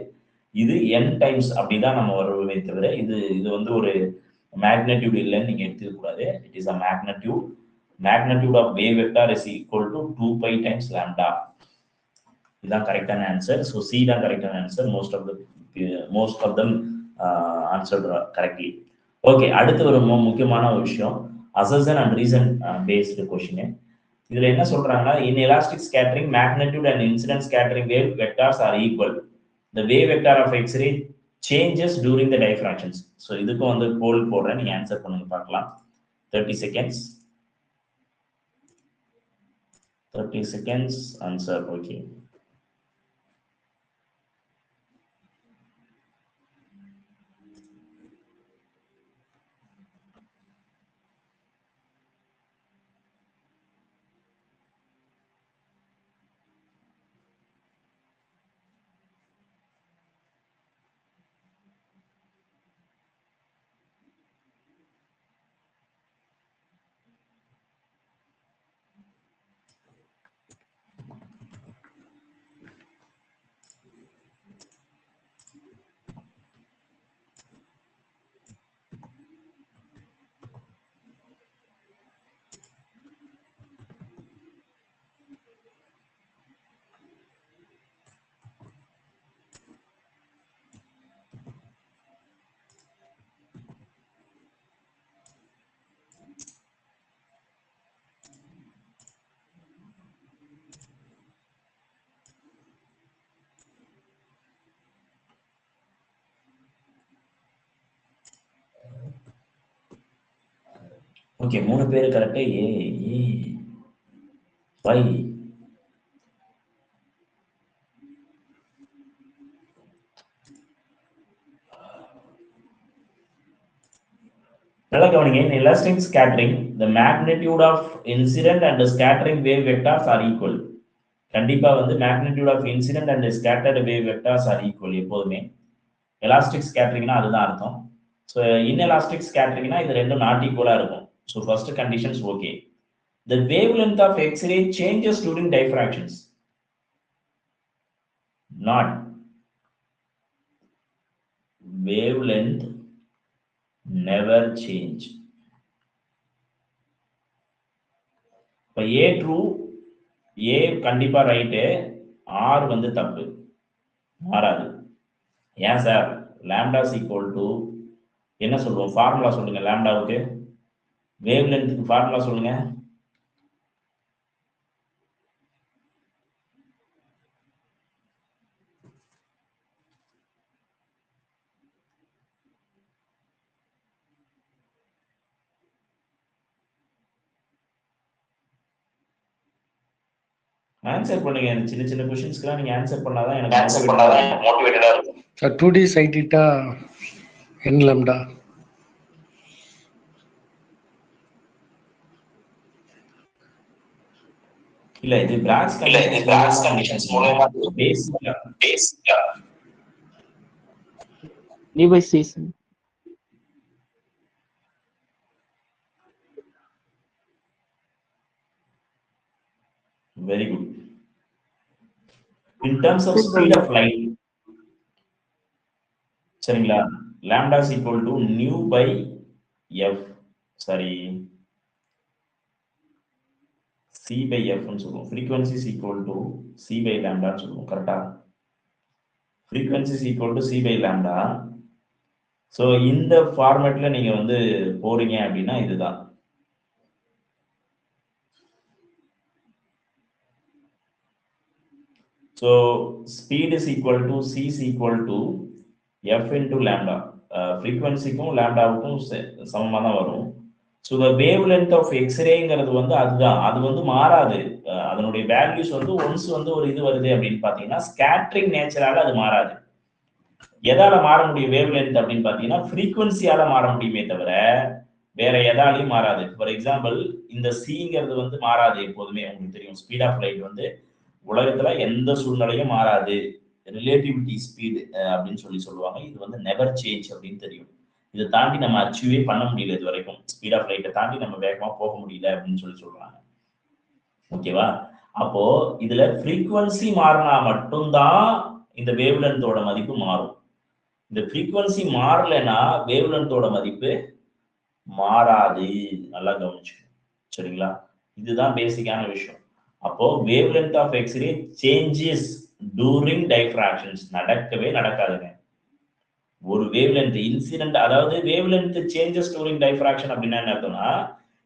இது n டைம்ஸ் அப்படிதான் நம்ம வருவதே தவிர இது வந்து ஒரு மேக்னிடியூட் இல்லைன்னு நீங்க எடுத்துக்க கூடாது. It is a magnitude. Magnitude of wave vector is equal to 2π times lambda. இதுதான் கரெக்டான ஆன்சர். ஸோ சி தான் கரெக்டான answer. Most of them answered correctly. Okay, அடுத்து ஒரு முக்கியமான ஒரு விஷயம், assertion and reason based question. இதுல என்ன சொல்றாங்கன்னா, in elastic scattering magnitude and incident scattering wave vectors are equal. The wave vector of X-ray changes during the diffractions. So இதுக்கு வந்து போல் போடுறேன், நீங்க ஆன்சர் பண்ணுங்க பார்க்கலாம். 30 seconds. 30 seconds answer. Okay. Okay, 3 பேர் கரெக்ட். ஏ பை நல்லா கவனிங்க. in elastic scattering the magnitude of incident and the scattering wave vectors are equal. கண்டிப்பா வந்து magnitude of incident and scattered wave vectors are equal எப்போதுமே. எலாஸ்டிக் ஸ்கேட்டரிங்னா அதுதான் அர்த்தம். ஸோ இன்எலாஸ்டிக் ஸ்கேட்டரிங்னா இது ரெண்டும் நாட் ஈக்குவலா இருக்கும். So first conditions okay. The wavelength of X-ray changes during diffractions. Not. Wavelength never change. இப்போ A ட்ரூ, A கண்டிப்பா ரைட்டு, R வந்து தப்பு, மாறாது. ஏன் சார்? லாம்டா ஈக்குவல் டு என்ன சொல்லுவோம்? ஃபார்முலா சொல்லுங்க. லாம்டாவுக்கு வேவ் லென்த்துக்கு ஃபார்முலா சொல்லுங்க. ஆன்சர் பண்ணுங்க. சின்ன சின்ன क्वेश्चंसக்குலாம் நீங்க ஆன்சர் பண்ணாதான் எனக்கு மோட்டிவேட்டடா இருக்கும். Sir 2D sin theta n lambda. இல்ல இது பிராக்ஸ் கண்டிஷன்ஸ் மூலமா பேசிக்கா D by C. Very good. In terms of speed of light, சரிங்களா, lambda is equal to nu by f, sorry, c by f ன்னு சொல்லுவோம். frequency is equal to c by lambda ன்னு சொல்லுவோம். கரெக்டா? frequency is equal to c by lambda. So இந்த ஃபார்மேட்ல நீங்க வந்து போறீங்க அப்படின்னா இதுதான். So speed is equal to c is equal to f into lambda. frequencyக்கும் lambdaவுக்கும் சமமா தான் வரும். So the wavelength of X-rayங்கிறது வந்து அதுதான், அது வந்து மாறாது. அதனுடைய வேல்யூஸ் வந்து ஒன்ஸ் வந்து ஒரு இது வருது அப்படின்னு பாத்தீங்கன்னா ஸ்கேட்டரிங் நேச்சரால அது மாறாது. எதால மாற முடியும் வேவ்லென்த் அப்படின்னு பாத்தீங்கன்னா ஃப்ரீக்வன்சியால மாற முடியுமே தவிர வேற எதாலையும் மாறாது. ஃபார் எக்ஸாம்பிள் இந்த சிங்கிறது வந்து மாறாது எப்போதுமே. உங்களுக்கு தெரியும் ஸ்பீட் ஆஃப் லைட் வந்து உலகத்துல எந்த சூழ்நிலையும் மாறாது. ரிலேட்டிவிட்டி ஸ்பீடு அப்படின்னு சொல்லுவாங்க. இது வந்து நெவர் சேஞ்ச் அப்படின்னு தெரியும். இதை தாண்டி நம்ம அச்சீவே பண்ண முடியல இது வரைக்கும். ஸ்பீட் ஆஃப் லைட்டை தாண்டி நம்ம வேகமா போக முடியல அப்படின்னு சொல்றாங்க. ஓகேவா? அப்போ இதுல ஃப்ரீக்வன்சி மாறினா மட்டும்தான் இந்த வேவ்லென்த்தோட மதிப்பு மாறும். இந்த ஃப்ரீக்வன்சி மாறலைன்னா வேவ்லென்த்தோட மதிப்பு மாறாது. நல்லா கவனிச்சு, சரிங்களா? இதுதான் பேசிக்கான விஷயம். அப்போ wavelength of X-ray changes during diffractions நடக்கவே நடக்காதுங்க. ஒரு வேவ்லென்த் இன்சிடென்ட், அதாவது வேவ்லென்த் சேஞ்சஸ் டூரிங் டைஃப்ராக்ஷன் அப்படின்னா என்ன அர்த்தம்னா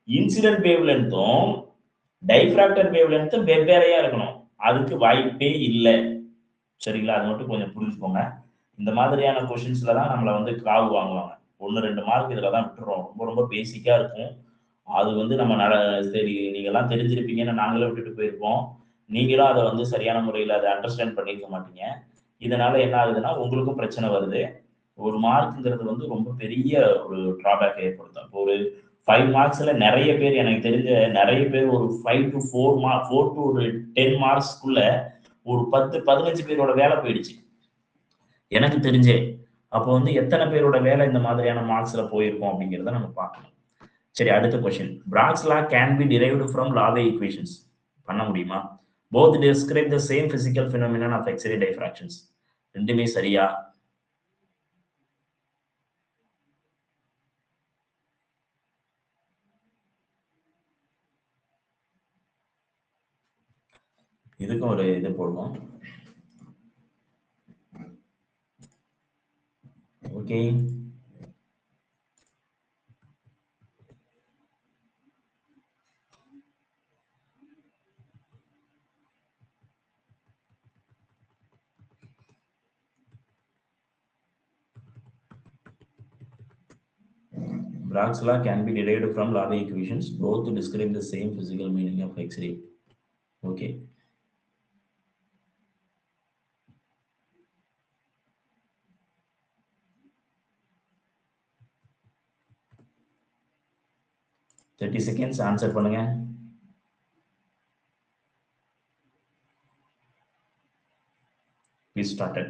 இன்சிடென்ட் வேவ்லென்த்தும் டைஃப்ராக்டர் வேவ் லென்த் வெவ்வேறையா இருக்கணும், அதுக்கு வாய்ப்பே இல்லை. சரிங்களா? அது மட்டும் கொஞ்சம் புரிஞ்சுக்கோங்க. இந்த மாதிரியான கொஸ்டின்ஸ்ல தான் நம்மள வந்து காவு வாங்குவாங்க. 1, 2 மார்க் இதுல தான் விட்டுறோம். ரொம்ப ரொம்ப பேசிக்கா இருக்கும். அது வந்து நம்ம சரி நீங்கலாம் தெரிஞ்சிருப்பீங்கன்னு நாங்களே விட்டுட்டு போயிருப்போம். நீங்களும் அத வந்து சரியான முறையில அத அண்டர்ஸ்டாண்ட் பண்ணியிருக்க மாட்டீங்க. இதனால என்ன ஆகுதுன்னா, உங்களுக்கும் பிரச்சனை வருது. 1 மார்க்ங்கிறது வந்து ரொம்ப பெரிய ஒரு டிராபேக் ஏற்படுத்தும். இப்போ ஒரு 5 மார்க்ஸ்ல நெறைய பேர் எனக்கு தெரிஞ்ச நெறைய பேர் ஒரு 5 to 4 to ஒரு 10 மார்க்ஸ்க்குள்ள ஒரு 10, 15 பேரோட வேலை போயிடுச்சு. எனக்கு தெரிஞ்சே. அப்போ வந்து எத்தன பேரோட வேலை இந்த மாதிரியான மார்க்ஸ்ல போயிருக்கும் அப்படிங்கிறத நம்ம பார்க்கணும். சரி, அடுத்த question. Bragg's law can be derived from Laue equations. பண்ண முடியுமா? Both describe the same physical phenomenon of X-ray diffractions. ரெண்டுமே சரியா? இதுக்கும் ஒரு இது போடுவோம். Okay. Bragg's law can be derived from Laue equations. Both describe the same physical meaning of X-ray. Okay. Thirty seconds answer பண்ணுங்க. We started.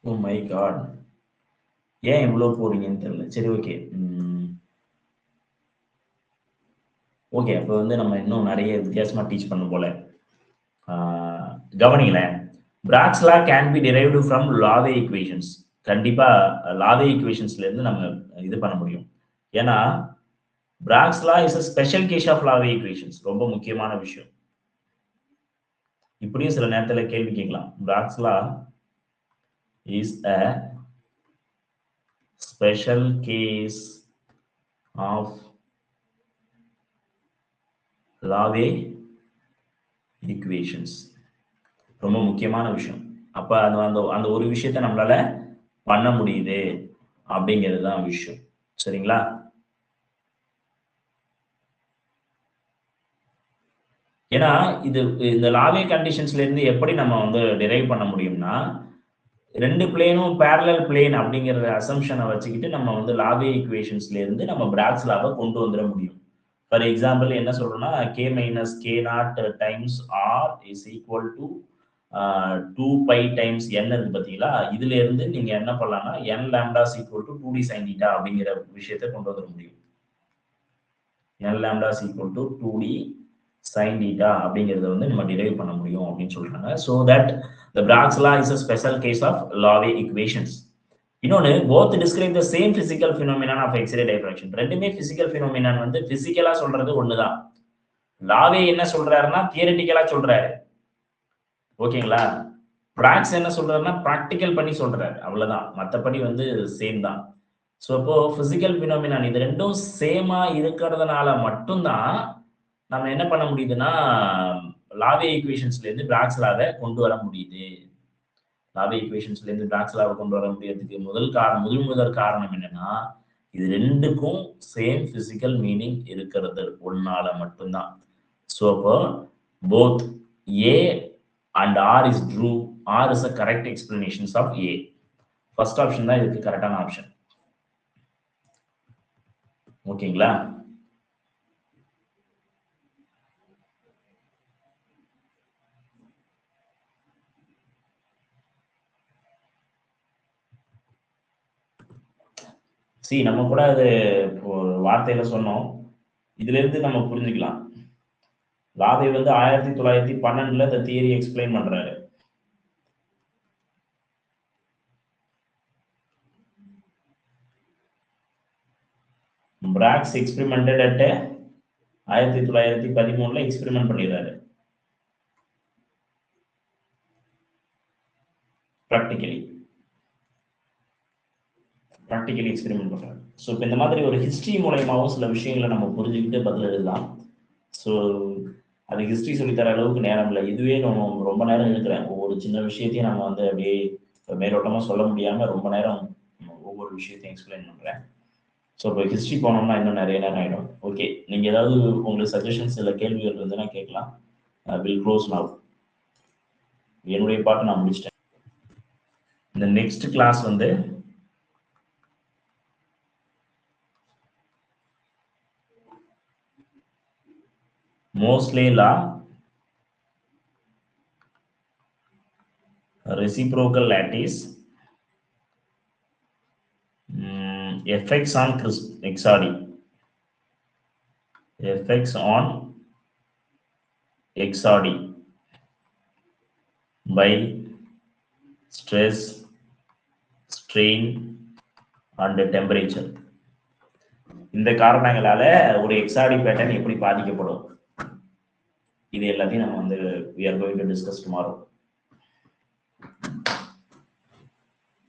Oh my God, ஏன் இவ்வளவு போறீங்கன்னு தெரியல. சரி, ஓகே. ஓகே, அப்போ வந்து நம்ம இன்னும் நிறைய வித்தியாசமா டீச் பண்ண போல. கவனிங்களேன். Bragg's law can be derived from Laue equations. கண்டிப்பா Laue equationsல இருந்து நம்ம இது பண்ண முடியும். ஏன்னா Bragg's law is a special case of Laue equations. ரொம்ப முக்கியமான விஷயம். இப்படியும் சில நேரத்துல கேள்வி கேட்கலாம். Bragg's law is a special case of Laue equations. ரொம்ப முக்கியமான விஷயம். அப்ப அந்த ஒரு விஷயத்த நம்மளால பண்ண முடியுது அப்படிங்கிறது தான் விஷயம். சரிங்களா? ஏன்னா இந்த லாவே கண்டிஷன்ஸ்ல இருந்து எப்படி நம்ம வந்து டிரைவ் பண்ண முடியும்னா, 2 பிளேனும் பேரலல் பிளேன் அப்படிங்கிற அசம்ஷனை வச்சுக்கிட்டு நம்ம வந்து லாவே ஈக்குவேஷன்ஸ்ல இருந்து நம்ம பிராக்ஸ் லாவை கொண்டு வந்துட முடியும். ஃபார் எக்ஸாம்பிள் என்ன சொல்றோம்னா, k minus K naught times R is equal to 2π times n இருக்கு பார்த்தீங்களா? இதுல இருந்து நீங்க என்ன பண்ணலாம்னா n lambda is equal to 2d sin θ அப்படிங்கிற விஷயத்தை கொண்டு வந்துட முடியும். n lambda is equal to 2d sin θ அப்படிங்கிறத வந்து நம்ம டிரைவ் பண்ண முடியும் அப்படின்னு சொல்றாங்க. So that the Bragg's law is a special case of Laue equations. இன்னொன்னு, both describe the same physical phenomenon of X-ray diffraction. ரெண்டுமே physical phenomenon வந்து பிசிக்கலா சொல்றது ஒண்ணுதான். லாவே என்ன சொல்றாருன்னா தியரிட்டிக்கலா சொல்றாரு. ஓகேங்களா? பிராக்ஸ் என்ன சொல்றாருன்னா பிராக்டிக்கல் பண்ணி சொல்றாரு. அவ்வளவுதான். மத்தபடி வந்து சேம் தான். ஸோ அப்போ பிசிக்கல் பினாமினான் இது ரெண்டும் சேமா இருக்கிறதுனால மட்டும்தான் நம்ம என்ன பண்ண முடியுதுன்னா லாவே ஈக்குவேஷன்ஸ்ல இருந்து பிராக்ஸ் லாவை கொண்டு வர முடியுது. லாவே ஈக்குவேஷன்ஸ்ல இருந்து பிராக்ஸ் லாவை கொண்டு வர முடியறதுக்கு முதல் காரணம் என்னன்னா இது ரெண்டுக்கும் சேம் பிசிக்கல் மீனிங் இருக்கிறது ஒன்னால மட்டும்தான். ஸோ அப்போ both A and R is true. R is a correct explanations of A. First option தான் இதுக்கு கரெக்டான ஆப்ஷன். ஓகேங்களா? நம்ம கூட அது வார்த்தையில சொன்னோம். இதுல இருந்து நம்ம புரிஞ்சுக்கலாம். லாவே 1912 இந்த தியரி எக்ஸ்பிளைன் பண்றாரு. பிராக்ஸ் எக்ஸ்பெரிமெண்டட் அட் 1913 எக்ஸ்பெரிமெண்ட் பண்ணிடுறாரு ப்ராக்டிக்கலி எக்ஸ்பெரிமெண்ட் பண்றாரு. ஸோ இப்போ இந்த மாதிரி ஒரு ஹிஸ்டரி மூலயமாவும் சில விஷயங்களை நம்ம புரிஞ்சுக்கிட்டு பதில் எழுதலாம். ஸோ அது ஹிஸ்டரி சொல்லித்தர அளவுக்கு நேரம் இல்லை. இதுவே நம்ம ரொம்ப நேரம் இருக்கிறேன். ஒவ்வொரு சின்ன விஷயத்தையும் நம்ம அப்படியே மேலோட்டமாக சொல்ல முடியாமல் ரொம்ப நேரம் ஒவ்வொரு விஷயத்தையும் எக்ஸ்பிளைன் பண்ணுறேன். ஸோ இப்போ ஹிஸ்ட்ரி போனோம்னா இன்னும் நிறைய நேரம் ஆகிடும். ஓகே, நீங்கள் ஏதாவது உங்களுக்கு சஜஷன்ஸ் இல்லை கேள்விகள் இருந்ததுன்னா கேட்கலாம். Will close now. என்னுடைய பாட்டு நான் முடிச்சிட்டேன். இந்த next class mostly law, reciprocal lattice, effects on XRD, effects on XRD by stress, strain and temperature. இந்த காரணங்களால ஒரு XRD பேட்டர்ன் எப்படி பாதிக்கப்படும், இது எல்லாத்தையும் நம்ம we are going to discuss tomorrow.